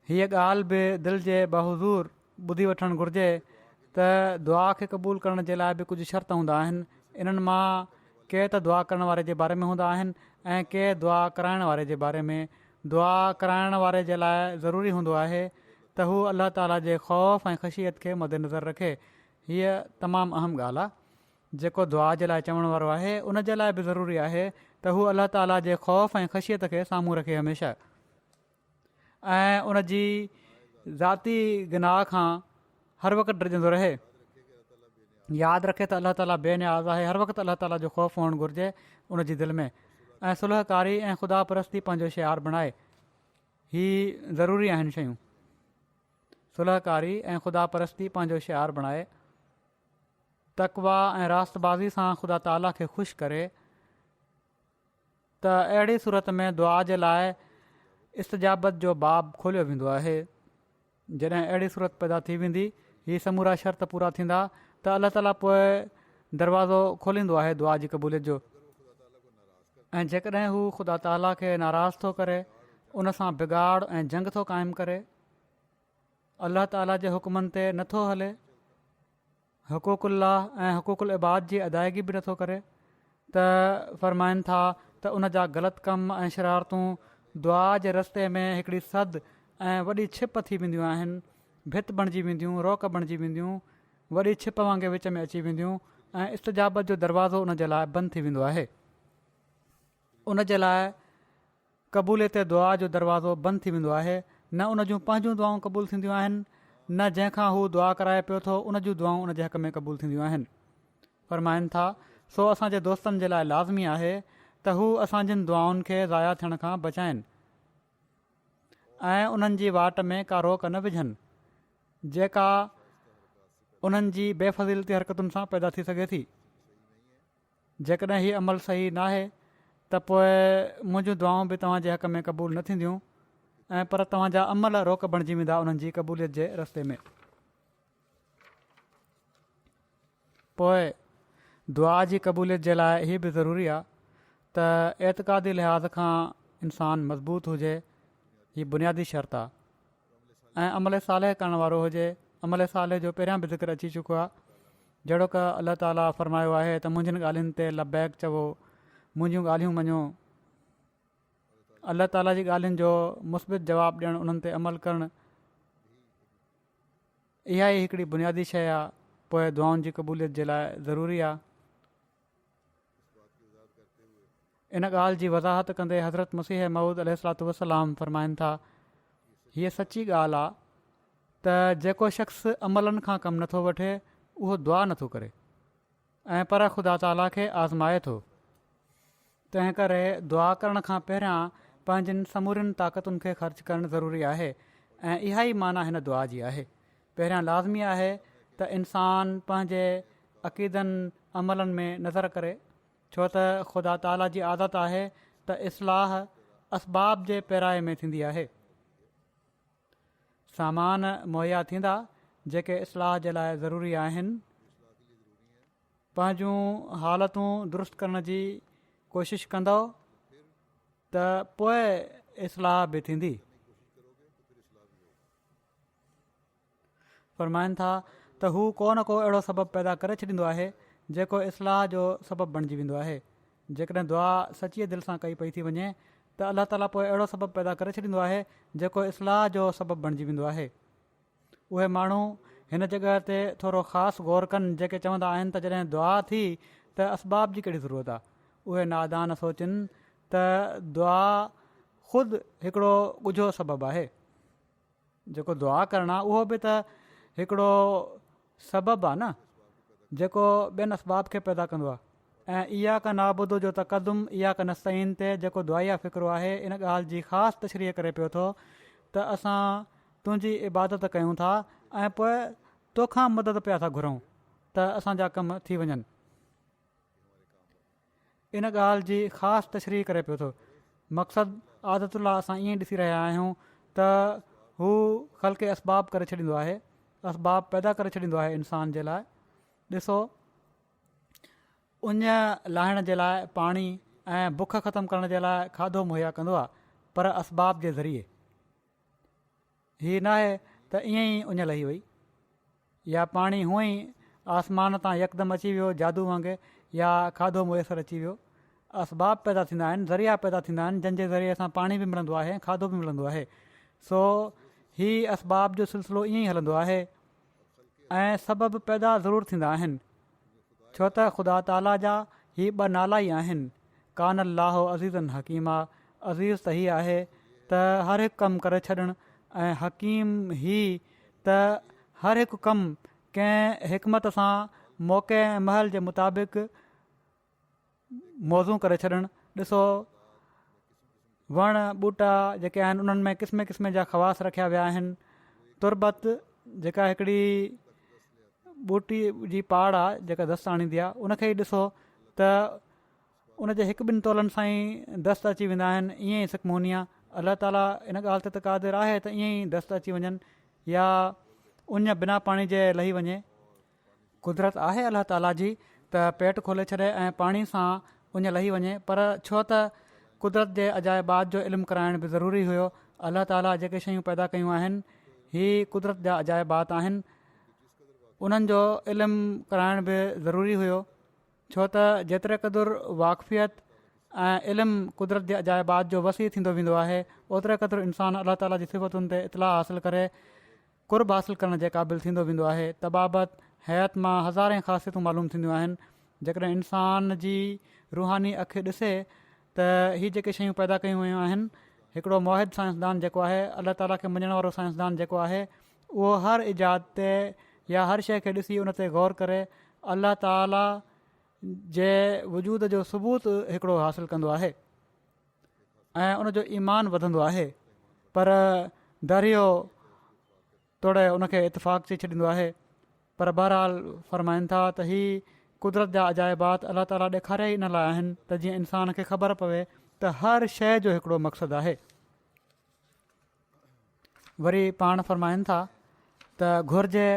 हीअ ॻाल्हि बि दिलि जे बाहुज़ूर ॿुधी वठणु घुरिजे त दुआ खे क़बूल करण जे लाइ बि कुझु शर्त हूंदा आहिनि। इन्हनि मां के त दुआ करण वारे जे बारे में हूंदा आहिनि ऐं के दुआ कराइण वारे जे बारे में। दुआ कराइण वारे जे लाइ ज़रूरी हूंदो आहे त हू अलाह ताला जे ख़ौफ़ ऐं ख़शियत खे मद्देनज़र रखे। हीअ तमामु अहम ॻाल्हि आहे। जेको दुआ जे लाइ चवण वारो आहे उन जे लाइ बि ज़रूरी आहे त हू अलाह ताला जे ख़ौफ़ ऐं ख़शियत खे साम्हूं रखे हमेशह, ऐं उन जी ज़ाती गिनाह खां हर वक़्तु डिॼंदो रहे। यादि रखे त अलाह ताला बेनियाज़ आहे। हर वक़्तु अलाह ताला जो ख़ौफ़ हुअणु घुरिजे उन जी दिलि में, ऐं सुलहकारी ऐं ख़ुदा परस्ती पंहिंजो शिआर बणाए। हीअ ज़रूरी आहिनि शयूं, सुलहकारी ऐं ख़ुदा परस्ती पंहिंजो शिआर बणाए, तक़वा ऐं रास्तबाज़ी सां ख़ुदा ताला खे ख़ुशि करे, त अहिड़ी सूरत में दुआ जे लाइ इस्तजाबत जो बाब खोलियो वेंदो आहे। जॾहिं अहिड़ी सूरत पैदा थी वेंदी, हीअ समूरा शर्त पूरा थींदा त अलाह ताला पोइ दरवाज़ो खोलींदो आहे दुआ जी क़बूलियत जो। ऐं जेकॾहिं हू ख़ुदा ताला खे नाराज़ थो करे, उन सां बिगाड़ ऐं जंग थो क़ाइमु करे, अलाह ताला जे हुकमनि ते नथो हले, हुक़ूक़ुल्लाह ऐं हुक़ूक़ुल इबाद जी अदायगी बि नथो करे त फ़रमाइनि था त उन जा ग़लति कम ऐं शरारतूं दुआ जे रस्ते में हिकिड़ी सद ऐं वॾी छिप थी वेंदियूं आहिनि, भित बणिजी वेंदियूं, रोक बणिजी वेंदियूं, वॾी छिप वांगुरु विच में अची वेंदियूं ऐं इस्तजाबत जो दरवाज़ो उन जे लाइ बंदि थी वेंदो आहे। उन जे लाइ क़बूलियत दुआ जो दरवाज़ो बंदि थी वेंदो आहे। न उन जूं पंहिंजूं दुआऊं क़बूल थींदियूं आहिनि, न जंहिंखां हू दुआ कराए पियो थो उन जूं दुआऊं उन जे हक़ में क़बूल थींदियूं आहिनि। फ़रमाइनि था सो असांजे दोस्तनि जे लाइ लाज़मी आहे त हू असांजनि दुआउनि खे ज़ाया थियण खां बचाइनि ऐं उन्हनि जी वाट में का रोक न विझनि जेका उन्हनि जी बेफ़ज़ीलती हरकतुनि सां पैदा थी सघे थी। जेकॾहिं हीउ अमल सही न आहे त पोइ मुंहिंजूं दुआऊं बि तव्हांजे हक़ में क़बूल न थींदियूं ऐं पर तव्हांजा अमल रोक बणिजी वेंदा उन्हनि जी क़बूलियत जे रस्ते में। पोइ दुआ जी क़बूलियत जे लाइ हीअ बि ज़रूरी आहे त एतिक़ादी लिहाज़ खां इंसानु मज़बूत हुजे, हीअ बुनियादी शर्त आहे, ऐं अमल सालेह करण वारो हुजे। अमल सालेह जो पहिरियां बि ज़िक्र अची चुको आहे, जहिड़ो की अलाह ताला फ़रमायो आहे त मुंहिंजनि ॻाल्हियुनि ते लबैक चवो, मुंहिंजूं ॻाल्हियूं मञो। अलाह ताला जी ॻाल्हियुनि जो मुस्बित जवाबु ॾियणु, उन्हनि ते अमल करणु, इहा ई हिकिड़ी बुनियादी शइ आहे। पोइ दुआउनि जी क़बूलियत जे लाइ ज़रूरी आहे। इन ॻाल्हि जी वज़ाहत कंदे हज़रत मसीह मऊद अलैहिस्सलातु वस्सलाम फ़रमाइनि था हीअ सची ॻाल्हि आहे त जेको शख़्स अमलनि खां कमु नथो वठे उहो दुआ नथो करे ऐं पर ख़ुदा ताला खे आज़माए थो। तंहिं करे दुआ करण खां पहिरियां पंहिंजनि समूरियुनि ताक़तुनि खे ख़र्चु करणु ज़रूरी आहे ऐं इहा ई माना हिन दुआ जी आहे। पहिरियां लाज़मी आहे त इंसानु पंहिंजे अक़ीदनि अमलनि में नज़र करे, छो त ख़ुदा ताला जी आदत आहे त इस्लाह असबाब जे पैराए में थींदी आहे। सामान मुहैया थींदा जेके इस्लाह जे लाइ ज़रूरी आहिनि। पंहिंजूं हालतूं दुरुस्त करण जी कोशिशि कंदो त पोइ इस्लाह बि थींदी। फ़रमाइनि था त हू को न को अहिड़ो सबबु पैदा करे छॾींदो आहे जेको इस्लाह जो सबबु बणिजी वेंदो आहे। जेकॾहिं दुआ सचीअ दिलि सां कई पई थी वञे त अलाह ताला पोइ अहिड़ो सबबु पैदा करे छॾींदो आहे जेको इस्लाह जो सबबु बणिजी वेंदो आहे। उहे माण्हू हिन जॻह ते थोरो ख़ासि ग़ौर कनि जेके चवंदा आहिनि त जॾहिं दुआ थी त असबाब जी कहिड़ी ज़रूरत आहे। उहे नादान सोचनि त दुआ ख़ुदि हिकिड़ो ॻुझो सबबु आहे। जेको दुआ करणु आहे उहो बि त हिकिड़ो सबबु आहे न जेको ॿियनि असबाब खे पैदा कंदो आहे। ऐं इहा का नाबुदो जो तक़दुम इहा का नस्तईन ते जेको दुआया फ़िक्रो आहे इन ॻाल्हि जी ख़ासि तशरीह करे पियो थो त असां तुंहिंजी इबादत कयूं था ऐं पोइ तोखां मदद पिया था घुरूं त असांजा कम थी वञनि। इन ॻाल्हि जी ख़ासि तशरीह करे पियो थो। मक़सदु आदतुल्ला असां ईअं ॾिसी रहिया आहियूं त हू ख़ल्क़े असबाब करे छॾींदो आहे, असबाब पैदा करे छॾींदो आहे इंसान जे लाइ। ॾिसो, उञ लाहिण जे लाइ पाणी ऐं बुख ख़तमु करण जे लाइ खाधो मुहैया कंदो आहे, पर असबाब जे ज़रिए। हीअ न आहे त ईअं ई उञ लही वई या पाणी हूअं ई आसमान तां यकदमि अची वियो जादू वांगुरु, या खाधो मुयसरु अची वियो। असबाब पैदा थींदा आहिनि, ज़रिया पैदा थींदा आहिनि जंहिंजे ज़रिए असां पाणी बि मिलंदो आहे, खाधो बि मिलंदो आहे। सो हीअ असबाब जो सिलसिलो ईअं ई हलंदो आहे ऐं सबबु पैदा ज़रूरु थींदा आहिनि, छो त ख़ुदा ताला जा हीअ ॿ नाला ई आहिनि, कान अल्लाहो अज़ीज़न हकीमा। अज़ीज़ त हीअ आहे त हर हिकु कमु करे छॾणु, ऐं हकीम ही त हर हिकु कमु कंहिं हिकमत सां मौक़े ऐं महल जे मुताबिक़ मौज़ू करे छॾणु। ॾिसो, वण ॿूटा जेके आहिनि उन्हनि में क़िस्म क़िस्म जा ख़वास रखिया विया आहिनि। तुरबत जेका हिकिड़ी ॿूटी जी पाड़ आहे जेका दस्तु आणींदी आहे, उनखे ई ॾिसो त उनजे हिकु ॿिनि तोलनि सां ई दस्तु अची वेंदा आहिनि। ईअं ई सिकमोनिया अलाह ताला इन ॻाल्हि ते त क़ादिर आहे त ईअं ई दस्तु अची वञनि या उञ बिना पाणी जे लही वञे। कुदरत आहे अलाह ताला जी त पेट खोले छॾे ऐं पाणी सां उञ लही वञे, पर छो त कुदरत जे अजाइबात जो इल्मु कराइण बि ज़रूरी हुयो। अलाह ताला जेके शयूं पैदा कयूं आहिनि ही कुदरत जा अजाइबात आहिनि। उन्हनि जो इल्मु कराइण बि ज़रूरी हुयो, छो त जेतिरे क़दुरु वाक़फ़ियत ऐं इल्मु कुदरत जे अजाइबात जो वसी थींदो वेंदो आहे, ओतिरे क़दुरु इंसानु अलाह ताला जी सिफ़तुनि ते इतलाह हासिलु करे कुर्ब हासिलु करण जे क़ाबिल थींदो वेंदो आहे। तबाबत हयात मां हज़ारे ख़ासियतूं मालूम थींदियूं आहिनि। जेकॾहिं इंसान जी रूहानी अखि ॾिसे त हीअ जेके शयूं पैदा कयूं वयूं आहिनि, हिकिड़ो मोहिद साइंसदान जेको आहे, अलाह ताला खे मञण वारो साइंसदान जेको आहे, उहो हर इजाद ते या हर शइ खे ॾिसी उन ते गौर करे अलाह ताला जे वजूद जो सबूत हिकिड़ो हासिलु कंदो आहे ऐं उनजो ईमान वधंदो आहे। पर दरियो तोड़े उनखे इतफ़ाक़ चई छॾींदो आहे। पर बहरहाल फ़रमाइनि था त हीअ कुदरत जा अजाइबात अलाह ताला ॾेखारिया ई इन लाइ आहिनि त जीअं इंसान खे ख़बर पवे त हर शइ जो हिकिड़ो मक़सदु आहे। वरी पाण फ़रमाइनि था त घुर्जे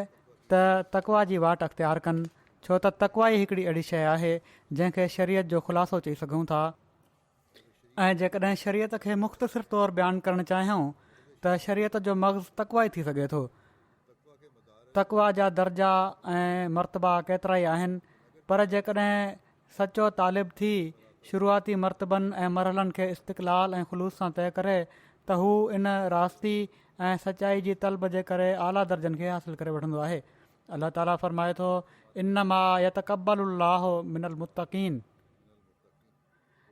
त तक़वा जी वाट अख़्तियार कनि, छो त तक़वा ई हिकिड़ी अहिड़ी शइ आहे जंहिंखे शरीयत जो ख़ुलासो चई सघूं था। ऐं जेकॾहिं शरीयत खे मुख़्तसिर तौरु बयानु करणु चाहियूं त शरीयत जो मग़ज़ तक़वा ई थी सघे थो। तक़वा जा दर्जा ऐं मर्तबा केतिरा ई आहिनि, पर जेकॾहिं सचो तालिब थी शुरूआती मर्तबनि ऐं मरहलनि खे इस्तिक़लाल ऐं ख़ुलूस सां तइ करे त हू इन रास्ती ऐं सचाई जी तलब जे करे आला दर्जनि खे हासिलु करे वठंदो आहे। अलाह ताला फ़रमाए थो, इन्नमा यतक़ब्बलुल्लाहु मिनल मुत्तक़ीन,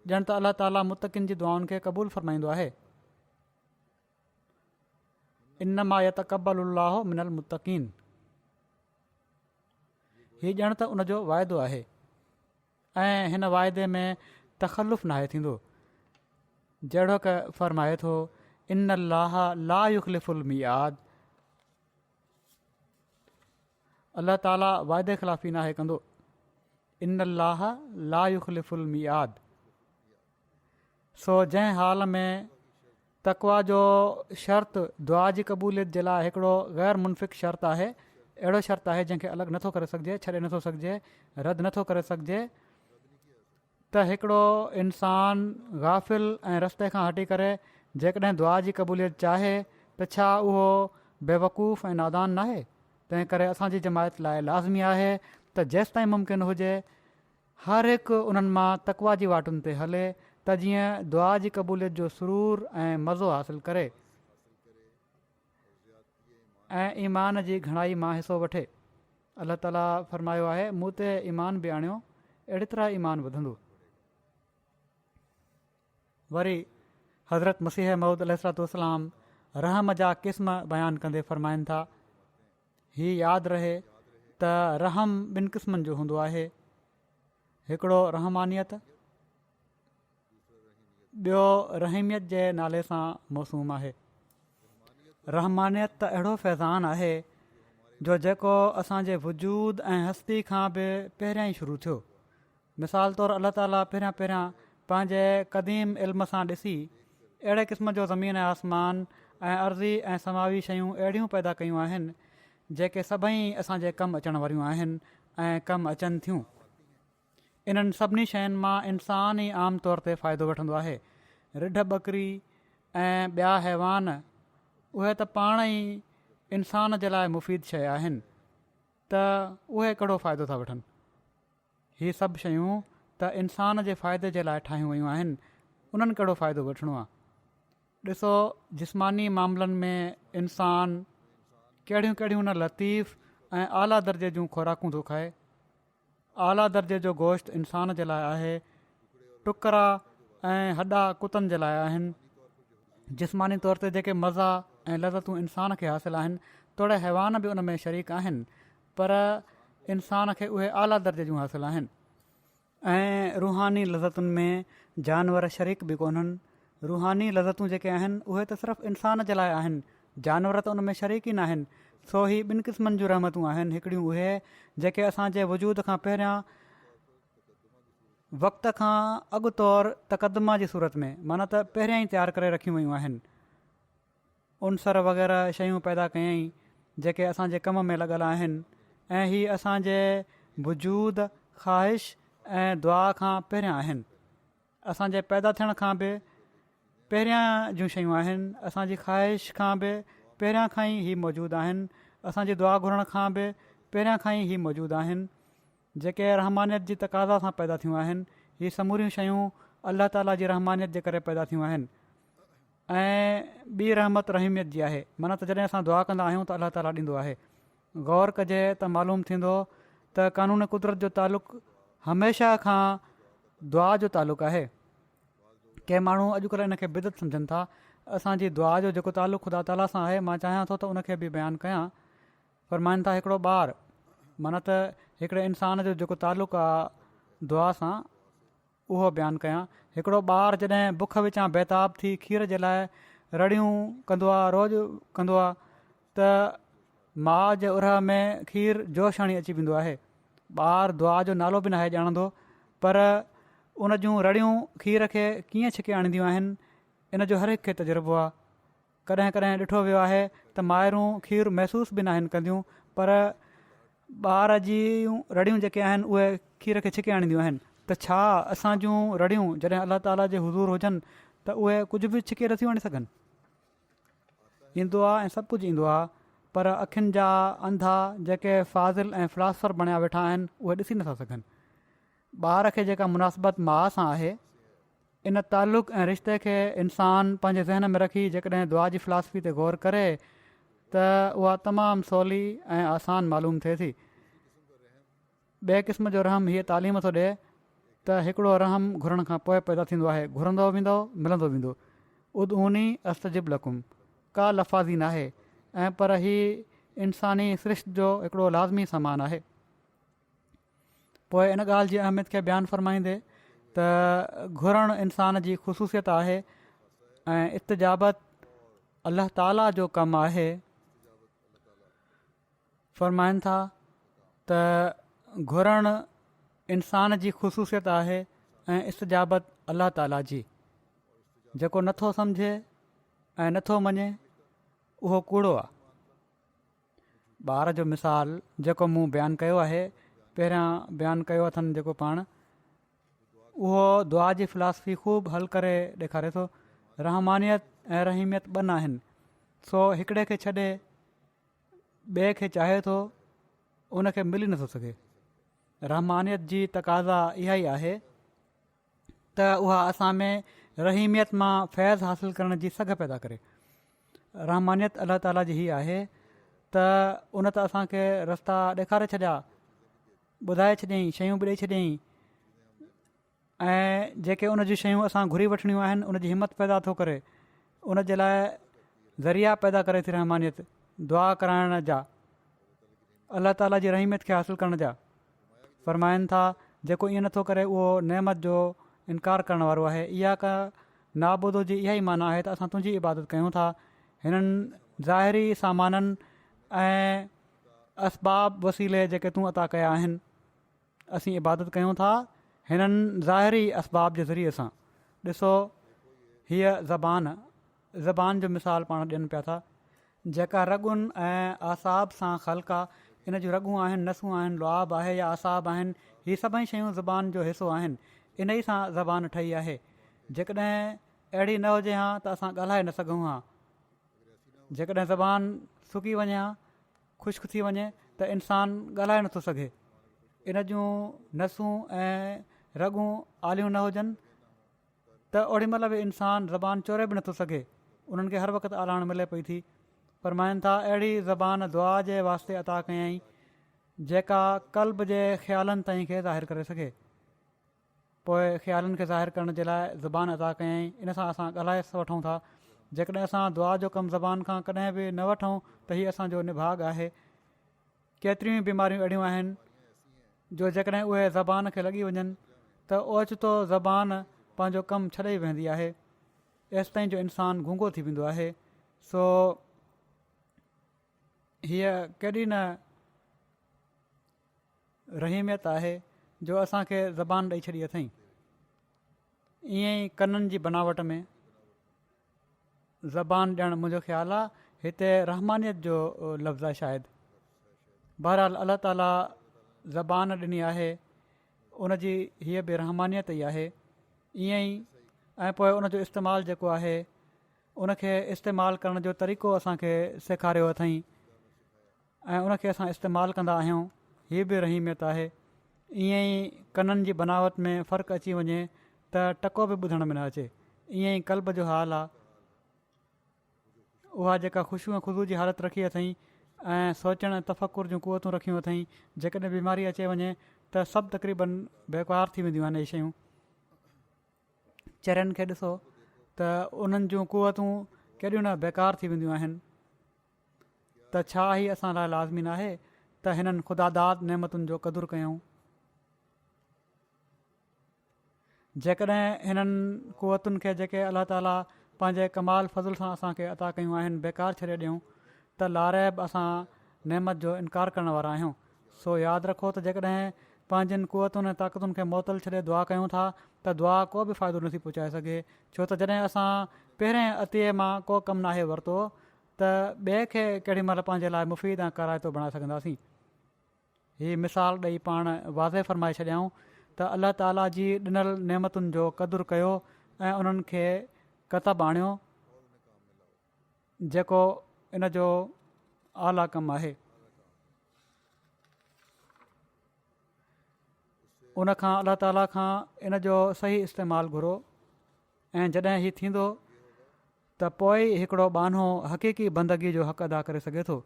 ॼण त अलाह ताला मुत्तक़ीन जी दुआउनि खे क़बूल फ़रमाईंदो आहे। इन्नमा यतक़ब्बलुल्लाहु मिनल मुत्तक़ीन, हीउ ॼण त उनजो वाइदो आहे ऐं हिन वाइदे में तख़ल्लुफ़ नाहे थींदो। जहिड़ो क फ़रमाए थो, इन अल्लाह ला युख़लिफ़ुल मियाद, अलाह ताला वाइदे ख़िलाफ़ी नाहे कंदो। इन अल्लाह ला युख़लिफ़ुल मियाद, सो जंहिं हाल में तक़वा जो शर्त दुआ जी क़बूलियत जे लाइ हिकिड़ो ग़ैर मुनफ़िक शर्त आहे, अहिड़ो शर्त आहे जंहिंखे अलॻि नथो करे सघिजे, छॾे नथो सघिजे, रद्द नथो करे सघिजे, त हिकिड़ो इंसान गाफ़िल ऐं रस्ते खां हटी करे जेकॾहिं दुआ जी क़बूलियत चाहे त छा उहो बेवकूफ़ ऐं नादान नाहे? तंहिं करे असांजी जमायत लाइ लाज़मी आहे त जेसि ताईं मुमकिन हुजे हर हिकु उन्हनि मां तक़वा जी वाटुनि ते हले त जीअं दुआ जी क़बूलियत जो सुरूर ऐं मज़ो हासिलु करे ऐं ईमान जी घणाई मां हिसो वठे। अलाह ताला फ़रमायो आहे, मूं ते ईमान बि आणियो, अहिड़ी तरह ईमान वधंदो। वरी हज़रत मसीह मऊद अलैहिस्सलाम रहम जा क़िस्म बयानु कंदे फ़रमाइनि था, हीअ यादि रहे त रहम ॿिनि क़िस्मनि जो हूंदो आहे, हिकिड़ो रहमानियत, ॿियो रहीमियत जे नाले सां मौसूम आहे। रहमानियत त अहिड़ो फैज़ान आहे जो जेको असांजे वजूद ऐं हस्ती खां बि पहिरियां ई शुरू थियो। मिसाल तौरु अलाह ताला पहिरियां पंहिंजे क़दीम इल्म सां ॾिसी अहिड़े क़िस्म जो ज़मीन ऐं आसमान ऐं अर्ज़ी ऐं समावी शयूं अहिड़ियूं पैदा कयूं आहिनि जेके सभई असांजे कमु अचण वारियूं आहिनि ऐं कमु अचनि थियूं। इन्हनि सभिनी शयुनि मां इंसान ई आम तौर ते फ़ाइदो वठंदो आहे। रिढ ॿकरी ऐं ॿिया हैवान उहे त पाण ई इंसान जे लाइ मुफ़ीद शइ आहिनि, त उहे कहिड़ो फ़ाइदो था वठनि? हीअ सभु शयूं त इंसान जे फ़ाइदे जे लाइ ठाहियूं वयूं आहिनि, उन्हनि कहिड़ो फ़ाइदो वठिणो आहे? ॾिसो, जिस्मानी मामलनि में इंसान कहिड़ियूं कहिड़ियूं न लतीफ़ ऐं आला दर्जे जूं खुराकूं थो खाए। आला दर्जे जो गोश्त इंसान जे लाइ आहे, टुकरा ऐं हॾा कुतनि जे लाइ आहिनि। जिस्मानी तौर ते जेके मज़ा ऐं लज़तूं इंसान खे हासिलु आहिनि, तोड़े हैवान बि उन में शरीक आहिनि, पर इंसान खे उहे आला दर्जे जूं हासिलु आहिनि। ऐं रूहानी लज़तुनि में जानवर शरीक बि कोन्हनि। रूहानी लज़तूं जेके आहिनि उहे त सिर्फ़ु इंसान जे लाइ आहिनि, जानवर त उन में शरीक ई न आहिनि। सो ही ॿिनि क़िस्मनि जूं रहमतूं आहिनि, हिकिड़ियूं उहे जेके असांजे वजूद खां पहिरियां वक़्त खां अॻु तौरु तक़दमा जी सूरत में, माना त पहिरियां ई तयारु करे रखियूं वयूं आहिनि। उनसर वग़ैरह शयूं पैदा कयईं जेके असांजे कम में लॻल आहिनि, ऐं हीअ असांजे वजूद, ख़्वाहिश ऐं दुआ खां पहिरियां आहिनि। असांजे पैदा थियण खां बि पहिरियां जूं शयूं आहिनि, असांजी ख़्वाहिश खां बि पहिरियां खां ई मौजूदु आहिनि, असांजी दुआ घुरण खां बि पहिरियां खां ई मौजूदु आहिनि, जेके रहमानियत जी तक़ाज़ा सां पैदा थियूं आहिनि। हीअ समूरियूं शयूं अलाह ताला जी रहमानियत जे करे पैदा थियूं आहिनि ऐं ॿी रहमत रहीमियत जी आहे। माना त जॾहिं असां दुआ कंदा आहियूं त अलाह ताला ॾींदो आहे। गौर कजे त मालूम थींदो त कानून कुदरत जो तालुक़ु हमेशह खां दुआ जो तालुक़ु आहे। के माण्हू अॼुकल्ह इन खे बिदत सम्झनि था। असांजी दुआ जो जेको तालुक़ु ख़ुदा ताला सां आहे, मां चाहियां थो त उनखे बि बयानु कयां। फ़रमाइनि था हिकिड़ो ॿारु, माना त हिकिड़े इंसान जो जेको तालुक़ु आहे दुआ सां, उहो बयानु कयां। हिकिड़ो ॿारु जॾहिं बुख विचां बेताब थी खीर जे लाइ रड़ियूं कंदो आहे, रोज़ु कंदो आहे, त माउ जे उरह में खीर जोश हणी अची वेंदो आहे। ॿारु दुआ जो नालो बि नाहे ॼाणंदो, पर उन जूं रड़ियूं खीर खे कीअं छिके आणींदियूं आहिनि, इन जो हर हिकु खे तजुर्बो आहे। कॾहिं कॾहिं ॾिठो वियो आहे त माइरूं खीर महसूस बि न आहिनि कंदियूं, पर ॿार जूं रड़ियूं जेके आहिनि उहे खीर खे छिके आणींदियूं आहिनि। त छा असां जूं रड़ियूं जॾहिं अलाह ताला जे हुज़ूर हुजनि त उहे कुझु बि छिके नथियूं आणे सघनि? ईंदो आहे ऐं सभु कुझु ईंदो आहे, पर अखियुनि जा अंधा जेके फ़ाज़िल ऐं फ़िलासफ़र बणिया वेठा आहिनि उहे ॾिसी नथा सघनि। ॿार खे जेका मुनासिबत माउ सां आहे, इन तालुक़ ऐं रिश्ते खे इंसान पंहिंजे ज़हन में रखी जेकॾहिं दुआ जी फ़िलासफ़ी ते गौर करे त उहा तमामु सवली ऐं आसान मालूम थिए थी। ॿिए क़िस्म जो रहम हीअ तालीम थो ॾिए त हिकिड़ो रहम घुरण खां पोइ पैदा थींदो आहे। घुरंदो वेंदो, मिलंदो वेंदो। उदऊनी अस्तजिब लकुम का लफ़ाज़ी न आहे, ऐं पर हीअ इंसानी सिरिश्त जो हिकिड़ो लाज़मी सामान आहे। पोइ इन ॻाल्हि जी अहमियत खे बयानु फ़रमाईंदे त घुरणु इंसान जी ख़ुशूसियत आहे ऐं इस्तजाबत अलाह ताला जो कमु आहे। फ़रमाइनि था त घुरणु इंसान जी ख़ुशूसियत आहे ऐं इस्तजाबत अलाह ताला जी। जेको नथो सम्झे ऐं नथो मञे उहो कूड़ो आहे। ॿार जो मिसाल जेको मूं बयानु कयो आहे, पहिरियां बयानु कयो अथनि जेको पाण, उहो दुआ जी फ़िलासफ़ी ख़ूब हल करे ॾेखारे थो। रहमानियत ऐं रहीमियत ॿ आहिनि, सो हिकिड़े खे छॾे ॿिए खे चाहे थो, उनखे मिली नथो सघे। रहमानियत जी तक़ाज़ा इहा ई आहे त उहा असां में रहीमियत मां फैज़ हासिलु करण जी सघ पैदा करे। रहमानियत अलाह ताला जी ही आहे त उन त असांखे रस्ता ॾेखारे छॾिया, ॿुधाए छॾियईं, शयूं बि ॾेई छॾियईं, ऐं जेके उन जूं शयूं असां घुरी वठणियूं आहिनि उन जी हिमत पैदा थो करे। उन जे लाइ ज़रिया पैदा करे थी रहमानियत, दुआ कराइण जा, अलाह ताला जी रहीमियत खे हासिलु करण जा। फ़रमाइनि था जेको ईअं नथो करे उहो नेमत जो इनकार करण वारो आहे। इहा का नाबुदो जी इहा ई माना आहे त असां तुंहिंजी इबादत कयूं था। हिननि ज़ाहिरी सामाननि ऐं असबाब वसीले जेके तूं अता कया आहिनि, असीं इबादत कयूं था हिननि ज़ाहिरी असबाब जे ज़रिए सां। ॾिसो हीअ ज़बान जो मिसाल पाण ॾियनि पिया था, जेका रॻुनि ऐं आसाब सां ख़ल्क़ आहे। इन जूं रॻूं आहिनि, नसूं आहिनि, लुआब आहे या आसाब आहिनि, हीअ सभई शयूं ज़बान जो हिसो आहिनि। इन ई सां ज़बान ठही आहे। जेकॾहिं अहिड़ी न हुजे हा त असां ॻाल्हाए न सघूं हा। जेकॾहिं ज़बान सुकी वञे हा, ख़ुश्क थी वञे त इंसानु ॻाल्हाए नथो सघे। इन जूं नसूं ऐं रॻूं आलियूं न हुजनि त ओॾी महिल बि इंसानु ज़बान चोरे बि नथो सघे, उन्हनि खे हर वक़्तु आलाइण मिले पई थी। फ़रमाइनि था अहिड़ी ज़बान दुआ जे वास्ते अता कयईं जेका क़ल्ब जे ख़्यालनि ताईं खे ज़ाहिर करे सघे। पोइ ख़्यालनि खे ज़ाहिर करण जे लाइ ज़बान अता कयईं। इन सां असां ॻाल्हाए वठूं था। जेकॾहिं असां दुआ जो कमु ज़बान खां कॾहिं बि न वठूं त हीअ असांजो निभाग आहे। केतिरियूं बीमारियूं अहिड़ियूं आहिनि जो जेकॾहिं उहे ज़बान खे लॻी वञनि त ओचितो ज़बान पंहिंजो कमु छॾे ई वेंदी आहे। एसि ताईं जो इंसानु गूंगो थी वेंदो आहे। सो हीअ केॾी न रहीमियत आहे जो असांखे ज़बान ॾेई छॾी अथई। ईअं ई कननि जी बनावट में ज़बान ॾियणु मुंहिंजो ख़्यालु आहे हिते रहमानियत जो लफ़्ज़ आहे शायदि। बहरहाल अलाह ताला ज़बान ॾिनी आहे, उनजी हीअ बि रहमानियत ई आहे। ईअं ई ऐं पोइ उनजो इस्तेमालु जेको आहे उनखे इस्तेमालु करण जो तरीक़ो असांखे सेखारियो अथई ऐं उनखे असां इस्तेमालु कंदा आहियूं, हीअ बि रहीमियत आहे। ईअं ई कननि जी बनावट में फ़र्क़ु अची वञे त टको बि ॿुधण में न अचे। ईअं ई कल्ब जो हाल आहे, उहा जेका ख़ुशू ऐं ख़ुशबू जी हालत रखी अथई ऐं सोचण तफ़कुर जूं क़ुवतूं रखियूं अथई, जेकॾहिं बीमारी अचे वञे त सभु तक़रीबन बेकार थी वेंदियूं आहिनि इहे शयूं। चरनि खे ॾिसो त उन्हनि जूं क़ुवतूं केॾियूं न बेकार थी वेंदियूं आहिनि। त छा ई असां लाइ लाज़मी न आहे त हिननि ख़ुदादाद नेमतुनि जो क़दुरु कयूं। जेकॾहिं हिननि क़ुवतुनि खे जेके अलाह ताला पंहिंजे कमाल फज़ुल सां असांखे अता कयूं आहिनि बेकार छॾे ॾियूं त लारैब असां नेमत जो इनकार करण वारा आहियूं। सो यादि रखो त जेकॾहिं पंहिंजनि क़ुवतुनि ऐं ताक़तुनि खे मुअतल छॾे दुआ कयूं था त दुआ को बि फ़ाइदो नथी पहुचाए सघे, छो त जॾहिं असां पहिरें अतीअ मां को कमु नाहे वरितो त ॿिए खे केॾी महिल पंहिंजे लाइ मुफ़ीद ऐं कराइतो बणाए सघंदासीं। हीअ मिसाल ॾेई पाण वाज़े फ़रमाए छॾियऊं त अलाह ताला जी ॾिनल नेमतुनि जो क़दुरु कयो ऐं उन्हनि खे कतबु आणियो, जेको इन जो आला कमु आहे। उनखां अलाह ताला खां इन जो सही इस्तेमालु घुरो ऐं जॾहिं हीउ थींदो त पोइ हिकिड़ो बानो हक़ीक़ी बंदगी जो हक़ अदा करे सघे थो,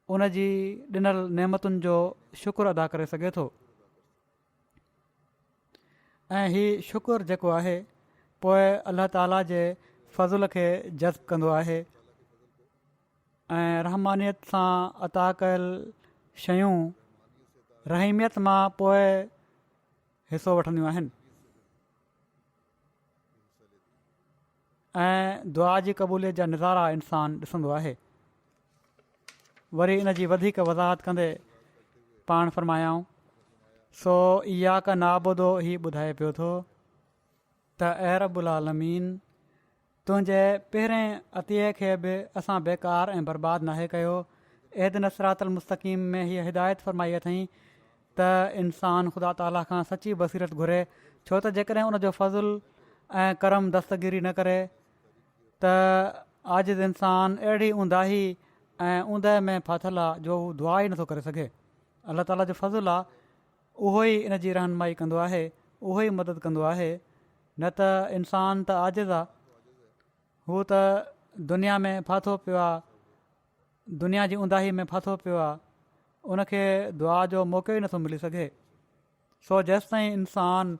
उन जी ॾिनल नेमतुनि जो शुक्र अदा करे सघे थो। ऐं हीउ शुक्र जेको आहे पोइ अलाह ताला जे फज़ुल खे जज़्ब कंदो आहे ऐं रहमानियत सां अता कयल शयूं रहीमियत मां पोइ हिसो वठंदियूं आहिनि ऐं दुआ जी क़बूलियत जा नज़ारा इंसानु ॾिसंदो आहे। वरी इन जी वधीक वज़ाहत कंदे पाण फ़रमायाऊं, सो इहा का नाबुदो ही ॿुधाए पियो थो त ए रब्बुल आलमीन, तुंहिंजे पहिरें अतीअ खे बि असां बेकार ऐं बर्बादु नाहे कयो। एहदिन सिरातल मुस्तक़ीम में हीअ हिदायत फ़रमाई अथई त इंसानु ख़ुदा ताला खां सची बसीरत घुरे, छो त जेकॾहिं उनजो फज़ुल ऐं करम दस्तगिरी न करे त आजिज़ इंसानु अहिड़ी ऊंदाही ऐं ऊंदहि में फाथल आहे जो हू दुआ ई नथो करे सघे। अलाह ताला जो फज़ुल आहे, उहो ई इन जी रहनुमाई कंदो आहे, उहो ई मदद कंदो आहे। न त इंसानु त आजिज़ आहे, हू त दुनिया में फाथो पियो आहे, दुनिया जी ऊंदाही में फाथो पियो आहे, उनखे दुआ जो मौक़ो ई नथो मिली सघे। सो जेसिताईं इंसानु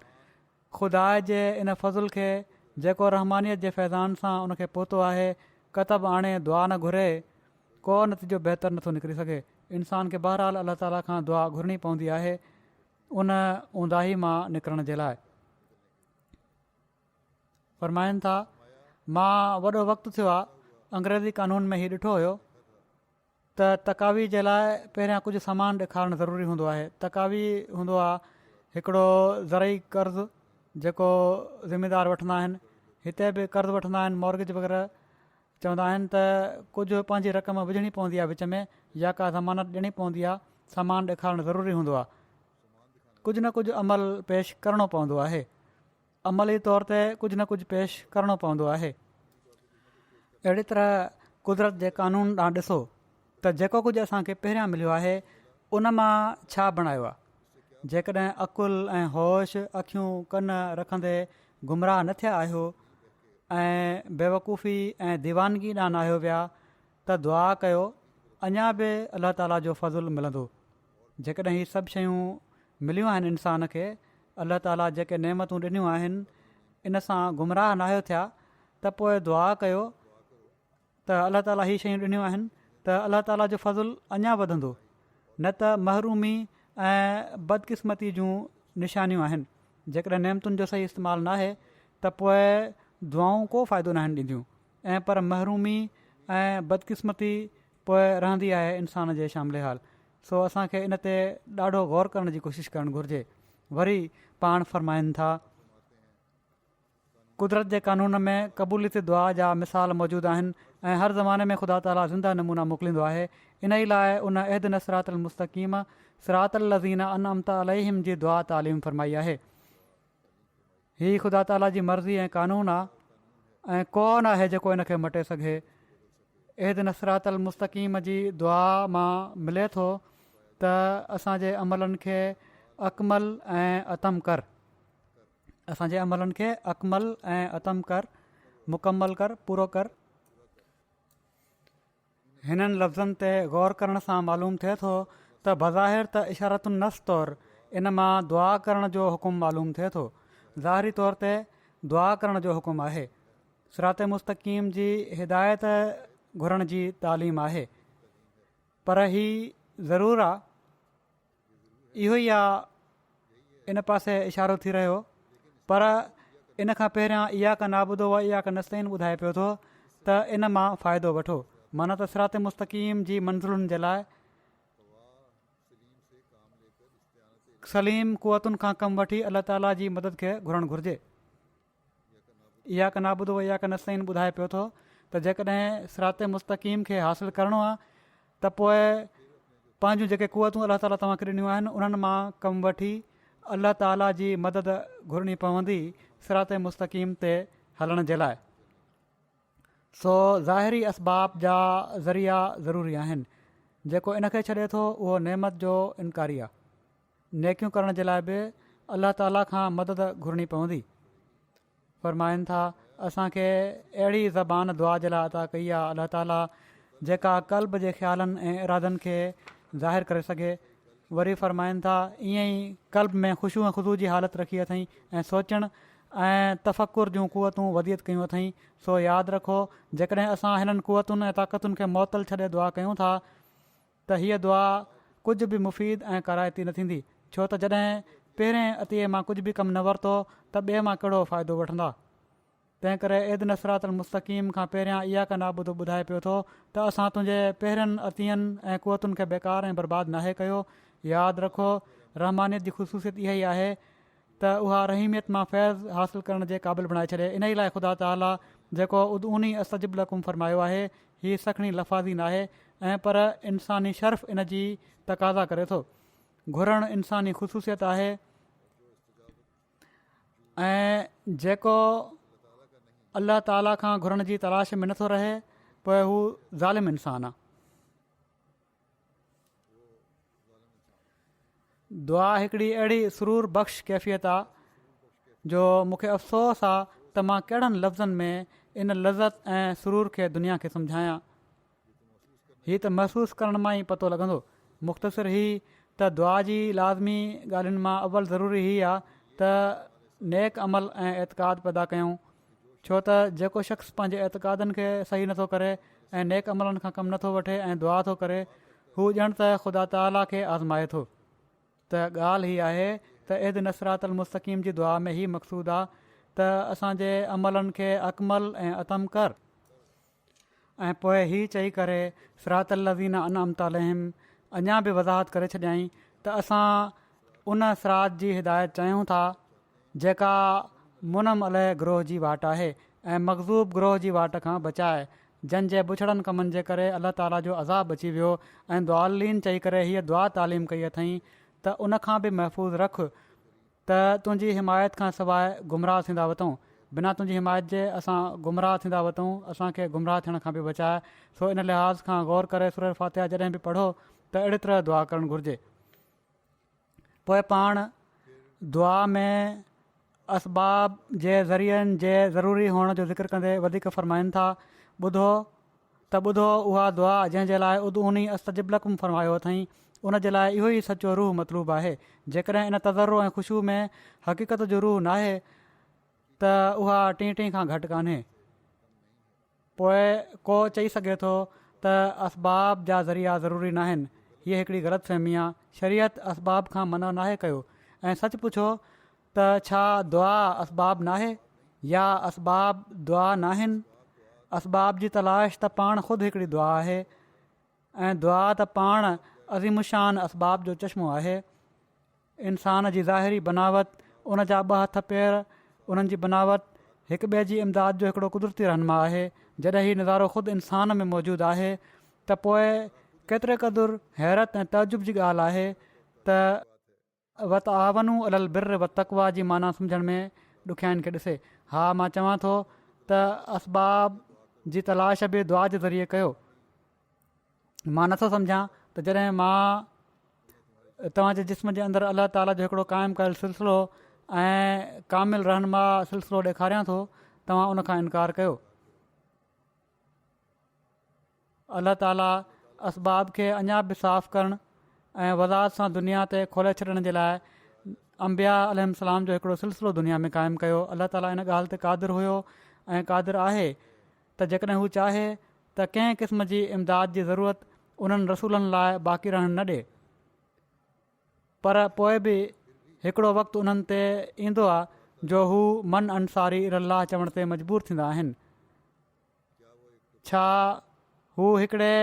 ख़ुदा जे इन फज़ुल खे जेको रहमानियत जे फैज़ान सां उनखे पहुतो आहे कतबु आणे दुआ न घुरे, को नतीजो बहितरु नथो निकिरी सघे। इंसान खे बहरहाल अलाह ताला खां दुआ घुरणी पवंदी आहे उन ऊंदाही मां निकिरण जे लाइ। फ़रमाइनि था, मां वॾो वक़्तु थियो आहे अंग्रेज़ी कानून में हीउ ॾिठो हुयो त तकावी जे लाइ पहिरियां कुझु सामान ॾेखारणु ज़रूरी हूंदो आहे। तकावी हूंदो आहे हिकिड़ो ज़रई कर्ज़ु जेको ज़िमेदार वठंदा आहिनि, हिते बि कर्ज़ु वठंदा आहिनि मॉर्गेज वग़ैरह, चवंदा आहिनि त कुझु पंहिंजी रक़म विझणी पवंदी आहे विच में, या का ज़मानत ॾियणी पवंदी आहे, सामान ॾेखारणु ज़रूरी हूंदो आहे, कुझु न कुझु अमल पेश करिणो पवंदो आहे, अमली तौर ते कुझु न कुझु पेश करिणो पवंदो आहे। अहिड़ी तरह कुदरत जे क़ानून ॾांहुं ॾिसो त जेको कुझु असांखे पहिरियां मिलियो आहे उन मां छा बणायो आहे। जेकॾहिं अक़ुलु ऐं होश, अखियूं कन रखंदे गुमराह न थिया आहियो ऐं बेवकूफ़ी ऐं दीवानगी ॾांहुं न आहियो विया त दुआ कयो, अञा बि अलाह ताला जो फज़ुलु मिलंदो। जेकॾहिं हीअ सभु शयूं मिलियूं आहिनि इंसान खे, अलाह ताला जेके नेमतूं ॾिनियूं आहिनि इन सां गुमराह न आहियो थिया त पोइ दुआ कयो त अलाह ताला हीअ शयूं ॾिनियूं आहिनि त अलाह ताला जो फज़ुलु अञा वधंदो, न त महरूमी ऐं बदकिस्मती जूं निशानियूं आहिनि। जेकॾहिं नेमतुनि जो सही इस्तेमालु न आहे त पोइ दुआऊं को फ़ाइदो न आहिनि ॾींदियूं, ऐं पर महरूमी ऐं बदकिस्मती पोइ रहंदी आहे इंसान जे शामिल हाल। सो असांखे इन ते ॾाढो गौर करण जी कोशिशि करणु घुरिजे। वरी पाण फ़रमाइनि था, कुदरत जे क़ानून में क़बूलियत दुआ जा मिसाल मौजूदु आहिनि ऐं हर ज़माने में ख़ुदा ताला ज़िंदा नमूना मोकिलींदो आहे। इन ई लाइ उन एहदिन सिरातल मुस्तक़ीम सिरातल लज़ीना अनअमता अलैहिम जी दुआ तालीम फ़रमाई आहे। हीअ ख़ुदा ताला जी मर्ज़ी ऐं क़ानून आहे ऐं कोन आहे जेको इन खे मटे सघे। एहदिन सिरातल मुस्तक़ीम जी दुआ मां मिले थो त असांजे अमलनि खे अकमल ऐं अतम कर, असांजे अमलनि खे अकमल ऐं अतम कर, मुकमल कर, पूरो कर। हिननि लफ़्ज़नि ते ग़ौर करण सां मालूम थिए थो त बज़ाहिर त इशारतुन नफ़्स तौरु इन मां दुआ करण जो हुकुम मालूम थिए थो। ज़ाहिरी तौर ते दुआ करण जो हुकुम आहे। सिरात मुस्तक़ीम जी हिदायत घुरण जी तालीम आहे, पर ही ज़रूरु आहे, इहो ई आहे इन पासे इशारो थी रहियो। पर इन खां पहिरियां इहा का नाबुदो व इहा का नस्तीन ॿुधाए पियो थो त इन मां फ़ाइदो वठो। माना त सिरात मुस्तक़ीम जी मंज़िलुनि जे लाइ सलीम क़ुवतुनि खां कमु वठी अलाह ताला जी मदद खे घुरणु घुरिजे। इहा का नाबुदो व इहा का नस्तीन ॿुधाए पियो थो त जेकॾहिं सिरात मुस्तक़ीम खे हासिलु करिणो आहे त पोइ पंहिंजूं जेके क़ुवतूं अलाह ताला तव्हांखे ॾिनियूं आहिनि उन्हनि मां कमु वठी अलाह ताला जी मदद घुरणी पवंदी सिरात मुस्तक़ीम ते हलण जे लाइ। सो ज़ाहिरी असबाब जा ज़रिया ज़रूरी आहिनि। जेको इन खे छॾे थो उहो नेमत जो इनकारी आहे। नेकियूं करण जे लाइ बि अलाह ताला खां मदद घुरणी पवंदी। फ़रमाइनि था असांखे अहिड़ी ज़बान दुआ जे लाइ अता कई आहे अलाह ताला जेका क़ल्ब जे ख़्यालनि ऐं इरादनि खे ज़ाहिरु करे सघे। वरी फ़रमाइनि था ईअं ई क़ल्ब में ख़ुशू ऐं ख़ुशू जी हालति रखी अथई ऐं सोचणु ऐं तफ़कुर जूं क़ुवतूं वधियत कयूं अथई। सो यादि रखो जेकॾहिं असां हिननि क़ुवतुनि ऐं ताक़तुनि खे मुअतल छॾे दुआ कयूं था त हीअ दुआ कुझु बि मुफ़ीद ऐं कराइती न थींदी। छो त जॾहिं पहिरें अतीअ मां कुझु बि कमु न वरितो त ॿिए मां कहिड़ो फ़ाइदो वठंदा। तंहिं करे इहदिन सिरातल मुस्तक़ीम खां पहिरियां इहा का नाबुदो ॿुधाए पियो थो त असां तुंहिंजे पहिरियनि अतीअनि ऐं क़ुवतुनि खे बेकार ऐं बर्बादु नाहे कयो। यादि रखो रहमानियत जी ख़ुशूसियत इहा ई आहे त उहा रहीमियत मां फैज़ हासिलु करण जे क़ाबिल बणाए छॾे। इन ई लाइ ख़ुदा ताला जेको उदऊनी अस्तजिब लकुम फ़रमायो आहे हीअ सखणी लफ़ाज़ी न आहे ऐं पर इंसानी शर्फ़ इन जी तक़ाज़ा करे थो। घुरणु इंसानी ख़ुशूसियत आहे ऐं जेको अल्लाह ताला खां घुरण जी तलाश में नथो रहे पोइ हू ज़ालिम इंसानु आहे। दुआ हिकिड़ी अहिड़ी सुरूर बख़्श कैफ़ियत आहे जो मूंखे अफ़सोस आहे त मां कहिड़नि लफ़्ज़नि में इन लज़त ऐं सुरूर खे दुनिया खे सम्झायां। हीअ त महसूसु करण मां ई पतो लॻंदो। मुख़्तसिर ही त दुआ जी लाज़मी ॻाल्हियुनि मां अव्वल ज़रूरी ही आहे त नेक अमल ऐं एतिक़ाद पैदा कयूं। छो त जेको शख़्स पंहिंजे एतिक़ादनि खे सही नथो करे ऐं नेक अमलनि खां कमु नथो वठे ऐं दुआ थो करे हू ॼण त ख़ुदा ताला खे आज़माए थो। त ॻाल्हि हीअ आहे त इहदिन सिरातल मुस्तक़ीम जी दुआ में ही मक़सूदु आहे त असांजे अमलनि खे अकमल ऐं अतम कर ऐं पोइ ही चई करे सिरातल लज़ीना अनअमत अलैहिम अञा बि वज़ाहत करे छॾियईं त असां उन सिरात जी हिदायत चाहियूं था जेका मुनम अलह ग्रोह जी वाट आहे ऐं मग़ज़ूब ग्रोह जी वाट खां बचाए जंहिंजे बुछड़नि कमनि जे करे अलाह ताला जो अज़ाब अची वियो ऐं दुआलीन चई करे हीअ दुआ तालीम कई अथई त उन खां बि महफ़ूज़ रख त तुंहिंजी हिमायत खां सवाइ गुमराह थींदा वठूं। बिना तुंहिंजी हिमायत जे असां गुमराह थींदा वठूं। असांखे गुमराह थियण खां बि बचाए। सो इन लिहाज़ खां ग़ौर करे सूरह फ़ातिहा जॾहिं बि पढ़ो त अहिड़ी तरह दुआ करणु घुरिजे। पोइ पाण दुआ में असबाब जे ज़रियनि जे ज़रूरी हुअण जो ज़िक्र कंदे वधीक फ़रमाइनि था ॿुधो उहा दुआ जंहिंजे लाइ उदऊनी अस्तजिब लकुम फ़रमायो अथई उन जे लाइ इहो ई सचो रूह मतलूबु आहे। जेकॾहिं इन तज़र्रो ऐं ख़ुशू में हक़ीक़त जो रूह नाहे त उहा टी खां घटि कान्हे। पोइ को चई सघे थो त असबाब जा ज़रिया ज़रूरी न आहिनि। हीअ हिकिड़ी ग़लतफ़हमी आहे। शरीयत असबाब खां मना नाहे कयो ऐं सच पुछो त छा दुआ असबाब नाहे या असबाब दुआ नाहिनि। असबाब जी तलाश त पाण ख़ुदि हिकिड़ी दुआ आहे ऐं दुआ त पाण अज़ीमुशान असबाब जो चश्मो आहे। इंसान जी ज़ाहिरी बनावट, उन जा ॿ हथ पेर, उन्हनि जी बनावट हिक ॿिए जी इमदाद जो हिकिड़ो कुदरती रहनुमा आहे। जॾहिं हीउ नज़ारो ख़ुदि इंसान में मौजूदु आहे त पोइ केतिरे क़दुरु हैरत ऐं तजुब जी ॻाल्हि आहे त वतआवनू अलल बिर व तक़वा जी माना सम्झण में ॾुखियाईनि खे ॾिसे। हा मां चवां थो त असबाब जी तलाश बि दुआ जे ज़रिए कयो। मां नथो सम्झां त जॾहिं मां तव्हांजे जिस्म जे अंदरि अलाह ताला जो हिकिड़ो क़ाइमु कयल सिलसिलो ऐं कामिल रहनुमा सिलसिलो ॾेखारियां थो, तव्हां उन खां इनकार कयो। अलाह ताला असबाब खे अञा बि साफ़ करणु ऐं वज़ाहत सां दुनिया ते खोले छॾण जे लाइ अंबिया अलैहिस्सलाम जो हिकिड़ो सिलसिलो दुनिया में क़ाइमु कयो। अलाह ताला इन ॻाल्हि ते क़ादिर हुयो ऐं क़ादिर आहे त जेकॾहिं हू चाहे त कंहिं क़िस्म जी इमदाद जी ज़रूरत उन्हनि रसूलनि लाइ बाक़ी रहणु न ॾिए, पर पोइ बि हिकिड़ो वक़्तु उन्हनि ते ईंदो आहे जो हू मन अंसारी अलाह चवण ते मजबूर थींदा आहिनि। छा हू हिकिड़े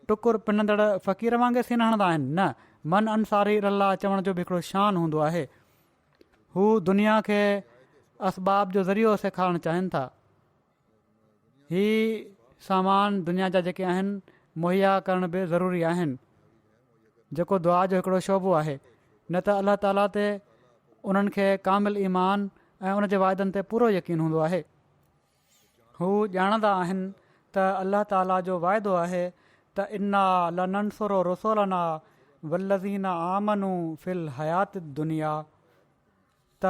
टुकुर पिनंदड़ फ़क़ीर वांगुरु सीन हणंदा आहिनि? न, मन अंसारी अलाह चवण जो बि हिकिड़ो शान हूंदो आहे। हू दुनिया खे असबाब जो ज़रियो सेखारणु चाहिनि था। ही सामान दुनिया जा जेके आहिनि मुहैया करण बि ज़रूरी आहिनि, जेको दुआ जो हिकिड़ो शोबो आहे। न त अलाह ताला ते उन्हनि खे कामिल ईमान ऐं उन जे वाइदनि ते पूरो यकीन हूंदो आहे। हू ॼाणंदा आहिनि त अलाह ताला जो वाइदो आहे त इन्ना लनंसुरु रुसूलना वल्लज़ीना आमनू फिल हयात दुनिया, त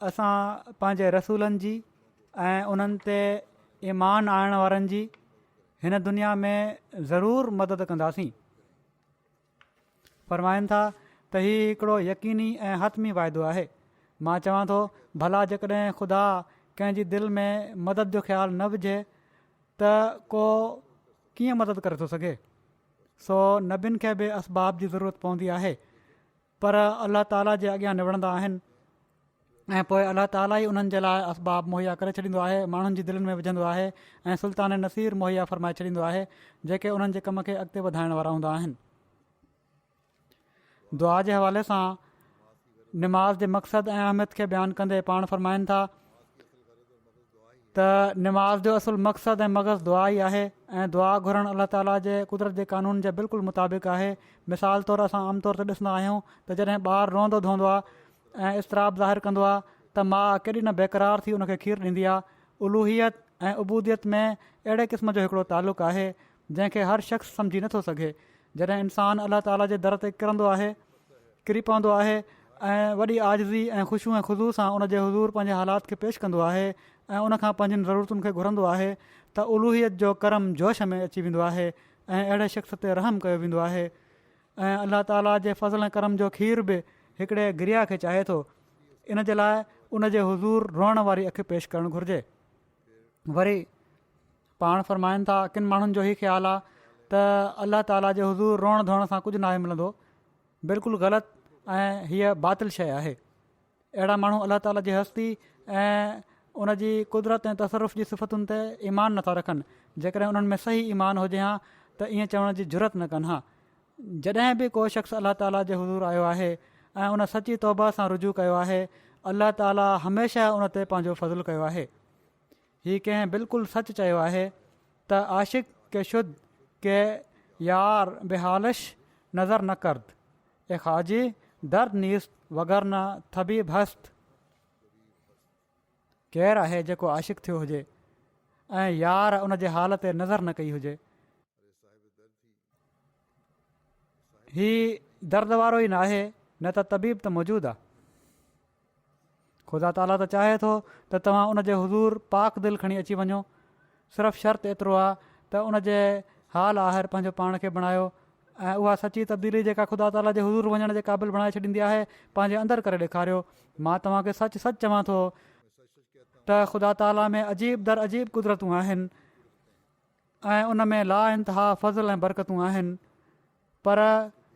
असां पंहिंजे रसूलनि जी ऐं उन्हनि ते ईमान आणण वारनि जी हिन दुनिया में ज़रूरु मदद कंदासीं। फ़रमाइनि था त हीउ हिकिड़ो यकीनी ऐं हतमी वाइदो आहे। मां चवां थो भला जेकॾहिं ख़ुदा कंहिंजी दिलि में मदद जो ख़्यालु न विझे त को कीअं मदद करे थो सघे। सो नबियुनि खे बि असबाब जी ज़रूरत पवंदी आहे, पर अलाह ताला जे अॻियां निवड़ंदा आहिनि ऐं पोइ अलाह ताला ई उन्हनि जे लाइ असबाब मुहैया करे छॾींदो आहे, माण्हुनि जी दिलनि में विझंदो आहे ऐं सुल्तान नसीर मुहैया फ़रमाए छॾींदो आहे, जेके उन्हनि जे कम खे अॻिते वधाइण वारा हूंदा आहिनि। दुआ जे हवाले सां निमाज़ जे मक़सदु ऐं अहमियत खे बयानु कंदे पाण फ़रमाइनि था त निमाज़ जो असुलु मक़सदु ऐं मग़ज़ दुआ ई आहे ऐं दुआ घुरणु अलाह ताला जे कुदरत जे क़ानून जे बिल्कुलु मुताबिक़ आहे। मिसाल तौरु असां आमतौर ते ॾिसंदा आहियूं त जॾहिं ॿारु रोंदो धोंदो आहे ऐं इस्तराब ज़ाहिर कंदो आहे त माउ केॾी न बेक़रार थी उनखे खीरु ॾींदी आहे। उलूहियत ऐं उबूदियत में अहिड़े क़िस्म जो हिकिड़ो तालुक़ु आहे जंहिंखे हर शख़्स सम्झी नथो सघे। जॾहिं इंसानु अलाह ताला जे दर ते किरंदो आहे, किरी पवंदो आहे ऐं वॾी आज़िज़ी ऐं ख़ुशू ऐं ख़ुज़ू सां उन जे हुज़ूर पंहिंजे हालात खे पेश कंदो आहे ऐं उनखां पंहिंजियुनि ज़रूरतुनि खे घुरंदो आहे त उलूहियत जो करम जोश में अची वेंदो आहे ऐं अहिड़े शख़्स ते रहम कयो वेंदो आहे। ऐं अलाह ताला जे फज़ल ऐं करम जो खीर बि हिकिड़े गिरिया खे चाहे थो। इन जे लाइ उन जे हुज़ूर रोअण वारी अखि पेश करणु घुरिजे। वरी पाण फ़रमाइनि था किन माण्हुनि जो ई ख़्यालु आहे त अलाह ताला जे हुज़ूर रोअण धोअण सां कुझु नाहे मिलंदो। बिल्कुलु ग़लति ऐं हीअ बातिल शइ आहे। अहिड़ा माण्हू अलाह ताला जी हस्ती ऐं उन जी कुदरत ऐं तसरुफ़ जी सिफ़तुनि ते ईमान नथा रखनि। जेकॾहिं उन्हनि में सही ईमान हुजे हा त ईअं चवण जी जुरत न कनि हा। जॾहिं बि को शख़्स अलाह ताला जे हुज़ूर आयो आहे ऐं उन सची तौबा सां रुजू कयो आहे, अलाह ताला हमेशह उन ते पंहिंजो फज़ुलु कयो आहे। हीअ कंहिं बिल्कुलु सच चयो आहे त आशिक़ के शुद्ध के यार बेहालिश नज़र न करद ए ख़ाजी दर्द नीस्त वगर न थबीब हस्त। केरु आहे जेको आशिक़ थियो हुजे ऐं यार उन जे हाल ते नज़र न कई हुजे। हीउ दर्द वारो ई न आहे, न त तबीब त मौजूदु आहे। ख़ुदा ताला त चाहे थो त तव्हां उन जे हुज़ूर पाक दिलि खणी अची वञो। सिर्फ़ु शर्त एतिरो आहे त उन जे हाल आहर पंहिंजो पाण खे बणायो ऐं उहा सची तब्दीली जेका ख़ुदा ताला जे हुज़ूर वञण जे क़ाबिल बणाए छॾींदी आहे पंहिंजे अंदरि करे ॾेखारियो। मां तव्हांखे सच सच चवां थो त ख़ुदा ताला में अजीब दर अजीब कुदरतूं आहिनि ऐं उन में ला इंतिहा फज़ल ऐं बरकतूं आहिनि, पर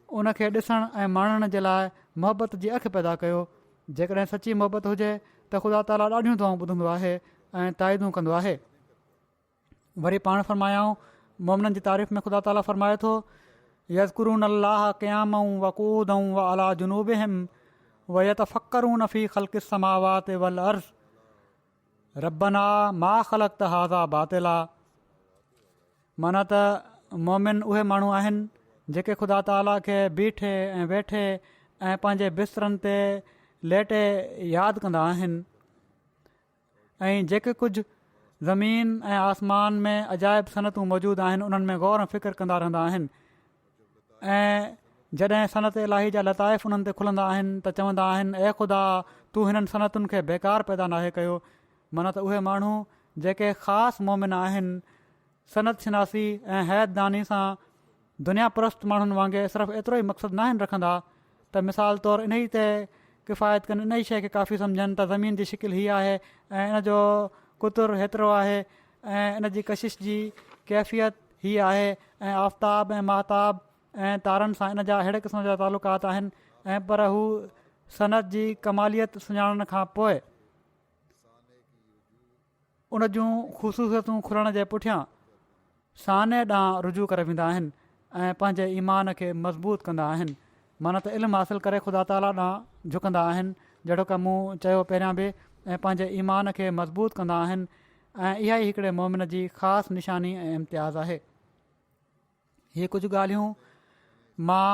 उनखे ॾिसण ऐं माणण जे लाइ मुहबत जी अखि पैदा कयो। जेकॾहिं सची मुहबत हुजे त ख़ुदा ताला ॾाढियूं दुआऊं ॿुधंदो आहे ऐं ताइदूं कंदो आहे। वरी पाण फ़रमायाऊं मोमिननि जी तारीफ़ में ख़ुदा ताला फ़रमाए थो यज़कुरून अल्लाह क़ियामन व क़ुऊदन व अला जुनूबिहिम व यतफ़क्करून फ़ी ख़ल्क़िस समावाति वल अर्ज़ रब्बना मा ख़लक़्त हाज़ा बातिला। माना त मोमिन उहे माण्हू आहिनि जेके ख़ुदा ताला खे बीठे ऐं वेठे ऐं पंहिंजे बिस्तरनि ते लेटे यादि कंदा आहिनि ऐं जेके कुझु ज़मीन ऐं आसमान में अजाइब सनतूं मौजूदु आहिनि उन्हनि में ग़ौर ऐं फ़िक्र कंदा रहंदा आहिनि। ऐं जॾहिं सनत इलाही जा लताइफ़ उन्हनि ते खुलंदा आहिनि त चवंदा आहिनि ए ख़ुदा तूं हिननि सनतुनि खे बेकार पैदा नाहे कयो। माना त उहे माण्हू जेके ख़ासि मोमिन आहिनि सनत शिनासी ऐं हैददानी सां दुनिया परस्त माण्हुनि वांगुरु सिर्फ़ु एतिरो ई मक़सदु न आहिनि रखंदा त मिसाल तौरु इन ई ते किफ़ायत कनि, इन ई शइ खे काफ़ी सम्झनि त ज़मीन जी शिकिल हीअ आहे ऐं इन जो कुतुर हेतिरो आहे ऐं इन जी कशिश जी कैफ़ियत हीअ आहे ऐं आफ़्ताब ऐं महताब ऐं तारनि सां इन जा अहिड़े क़िस्म जा तालुकात आहिनि। ऐं पर हू सनत जी कमालियत सुञाणण खां पोइ उन जूं ख़ुशूसियतूं खुलण जे पुठियां साने ॾांहुं रुजू करे वेंदा आहिनि ऐं पंहिंजे ईमान खे मज़बूत कंदा आहिनि। माना त इल्मु हासिलु करे ख़ुदा ताला ॾांहुं झुकंदा आहिनि, जहिड़ो की मूं चयो पहिरियां बि, ऐं पंहिंजे ईमान खे मज़बूत कंदा आहिनि। ऐं इहा ई हिकिड़े मोमिन जी ख़ासि निशानी ऐं इम्तियाज़ आहे। हीअ कुझु ॻाल्हियूं मां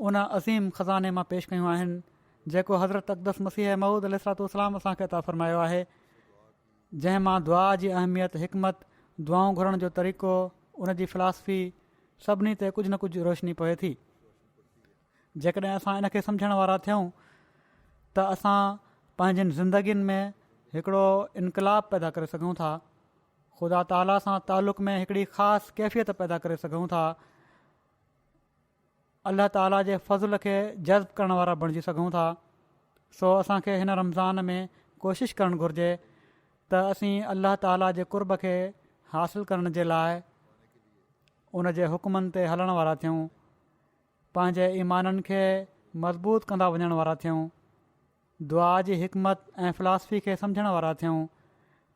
उन अज़ीम ख़ज़ाने मां पेश कयूं आहिनि जेको हज़रत अक़दस मसीह मऊद अलैहिस्सलाम असांखे अता फ़रमायो आहे, जंहिं मां दुआ जी अहमियत, हिकमत, दुआऊं घुरण जो तरीक़ो, उन जी फ़िलासफ़ी सभिनी ते कुझु न कुझु रोशनी पए थी। जेकॾहिं असां इन खे सम्झण वारा थियूं त असां पंहिंजनि ज़िंदगियुनि में हिकिड़ो इनकलाब पैदा करे सघूं था, ख़ुदा ताला सां तालुक़ में हिकिड़ी ख़ासि कैफ़ियत पैदा करे सघूं था, अल्लाह ताला जे फ़ज़ुल खे जज़्ब करण वारा बणिजी सघूं था। सो असांखे हिन रमज़ान में कोशिशि करणु घुरिजे त असीं अल्लाह ताला जे क़ुर्ब खे हासिलु करण जे लाइ उन जे हुकमनि ते हलण वारा थियूं, पंहिंजे ईमाननि खे मज़बूत कंदा वञण वारा थियूं, दुआ जी हिकमत ऐं फ़िलासफ़ी खे सम्झण वारा थियूं,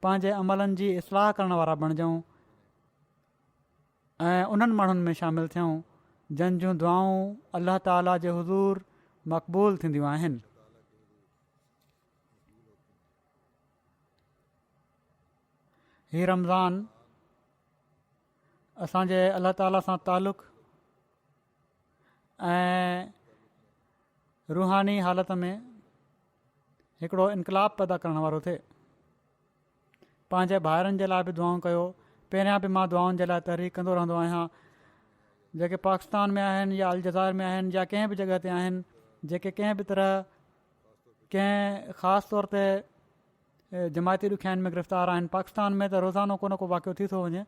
पंहिंजे अमलनि जी इस्लाह करण वारा बणिजूं ऐं उन्हनि माण्हुनि में शामिलु थियूं जंहिं जूं दुआऊं अल्लाह ताला जे हुज़ूर मक़बूल थींदियूं आहिनि। हीउ रमज़ान असांजे अल्लाह ताला सां तालुक़ ऐं रूहानी हालत में हिकिड़ो इनकलाब पैदा करण वारो थिए। पंहिंजे भाइरनि जे लाइ बि दुआऊं कयो। पहिरियां बि मां दुआउनि जे लाइ तहरीक कंदो रहंदो आहियां, जेके पाकिस्तान में आहिनि या अलजज़ाइर में आहिनि या कंहिं बि जॻह ते आहिनि, जेके कंहिं बि तरह कंहिं ख़ासि तौर ते जमायती ॾुखियाईनि में गिरफ़्तार आहिनि। पाकिस्तान में त रोज़ानो को न को वाक़ियो थी थो वञे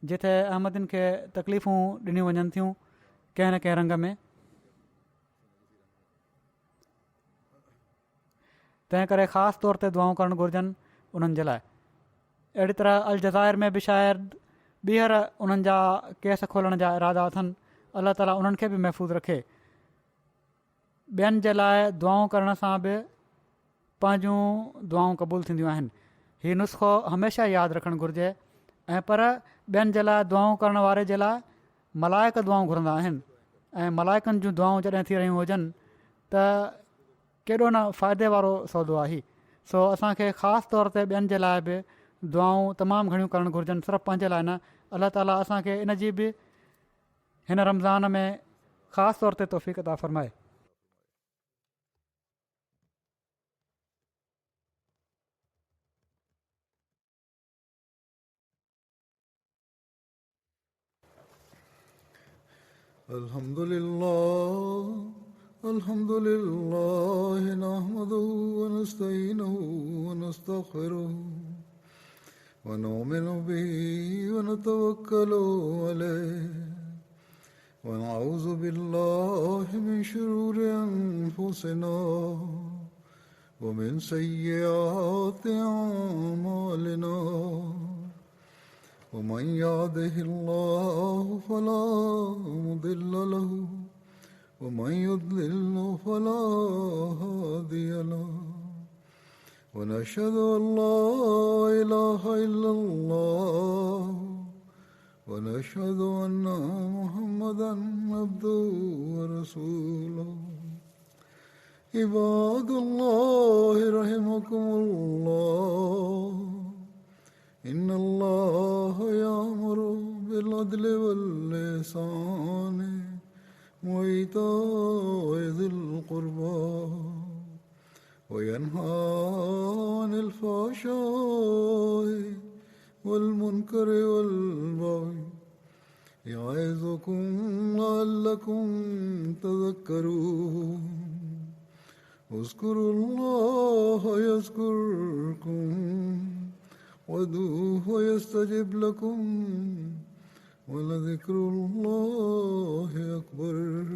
जिथे अहमदीन खे तकलीफ़ूं ॾिनियूं वञनि थियूं कंहिं न कंहिं रंग में। तंहिं करे ख़ासि तौर ते दुआऊं करणु घुरिजनि उन्हनि जे लाइ। अहिड़ी तरह अलजज़ाइर में बि शायदि ॿीहर उन्हनि जा केस खोलण जा इरादा अथनि। अल्लाह ताला उन्हनि खे बि महफ़ूज़ रखे। ॿियनि जे लाइ दुआऊं करण सां बि पंहिंजूं दुआऊं क़बूल थींदियूं आहिनि। हीउ नुस्ख़ो हमेशह यादि रखणु घुरिजे। ऐं पर ॿियनि जे लाइ दुआऊं करण वारे जे लाइ मलाइक दुआऊं घुरंदा आहिनि ऐं मलाइकनि जूं दुआऊं जॾहिं थी रहियूं हुजनि त केॾो न फ़ाइदे वारो सौदो आहे। सो असांखे ख़ासि तौर ते ॿियनि जे लाइ बि दुआऊं तमामु घणियूं करणु घुरिजनि, सिर्फ़ु पंहिंजे लाइ न। अल्लाह ताला असांखे इन जी बि हिन रमज़ान में ख़ासि तौर ते तौफ़ीक़ अता फ़रमाए। अल्हम्दुलिल्लाह नहमदुहु व नस्तईनुहु व नस्तगफिरुहु व नुमिनु बिही व नतवक्कलु अलैहि व नऊज़ु बिल्लाहि मिन शुरूरि अनफुसिना व मिन सय्यिआति अअमालिना वमन यहदिहिल्लाहु फला मुदिल्ल लहु वमन युद्लिल्हु फला हादिय लहु वनशहदु अन ला इलाहा इल्लल्लाह वनशहदु अन्ना मुहम्मदन अब्दुहु व रसूलुहु इबादुल्लाहि रहिमकुमुल्लाह इन्नल्लाह यामुरु बिल अदलि वल इहसानि व ईताइ ज़िल क़ुर्बा व यन्हा अनिल फ़हशाइ वल मुनकरि वल बग़ि يعظكم لعلكم تذكرون اذكروا الله يذكركم وادعوه يستجب لكم ولذكر الله أكبر.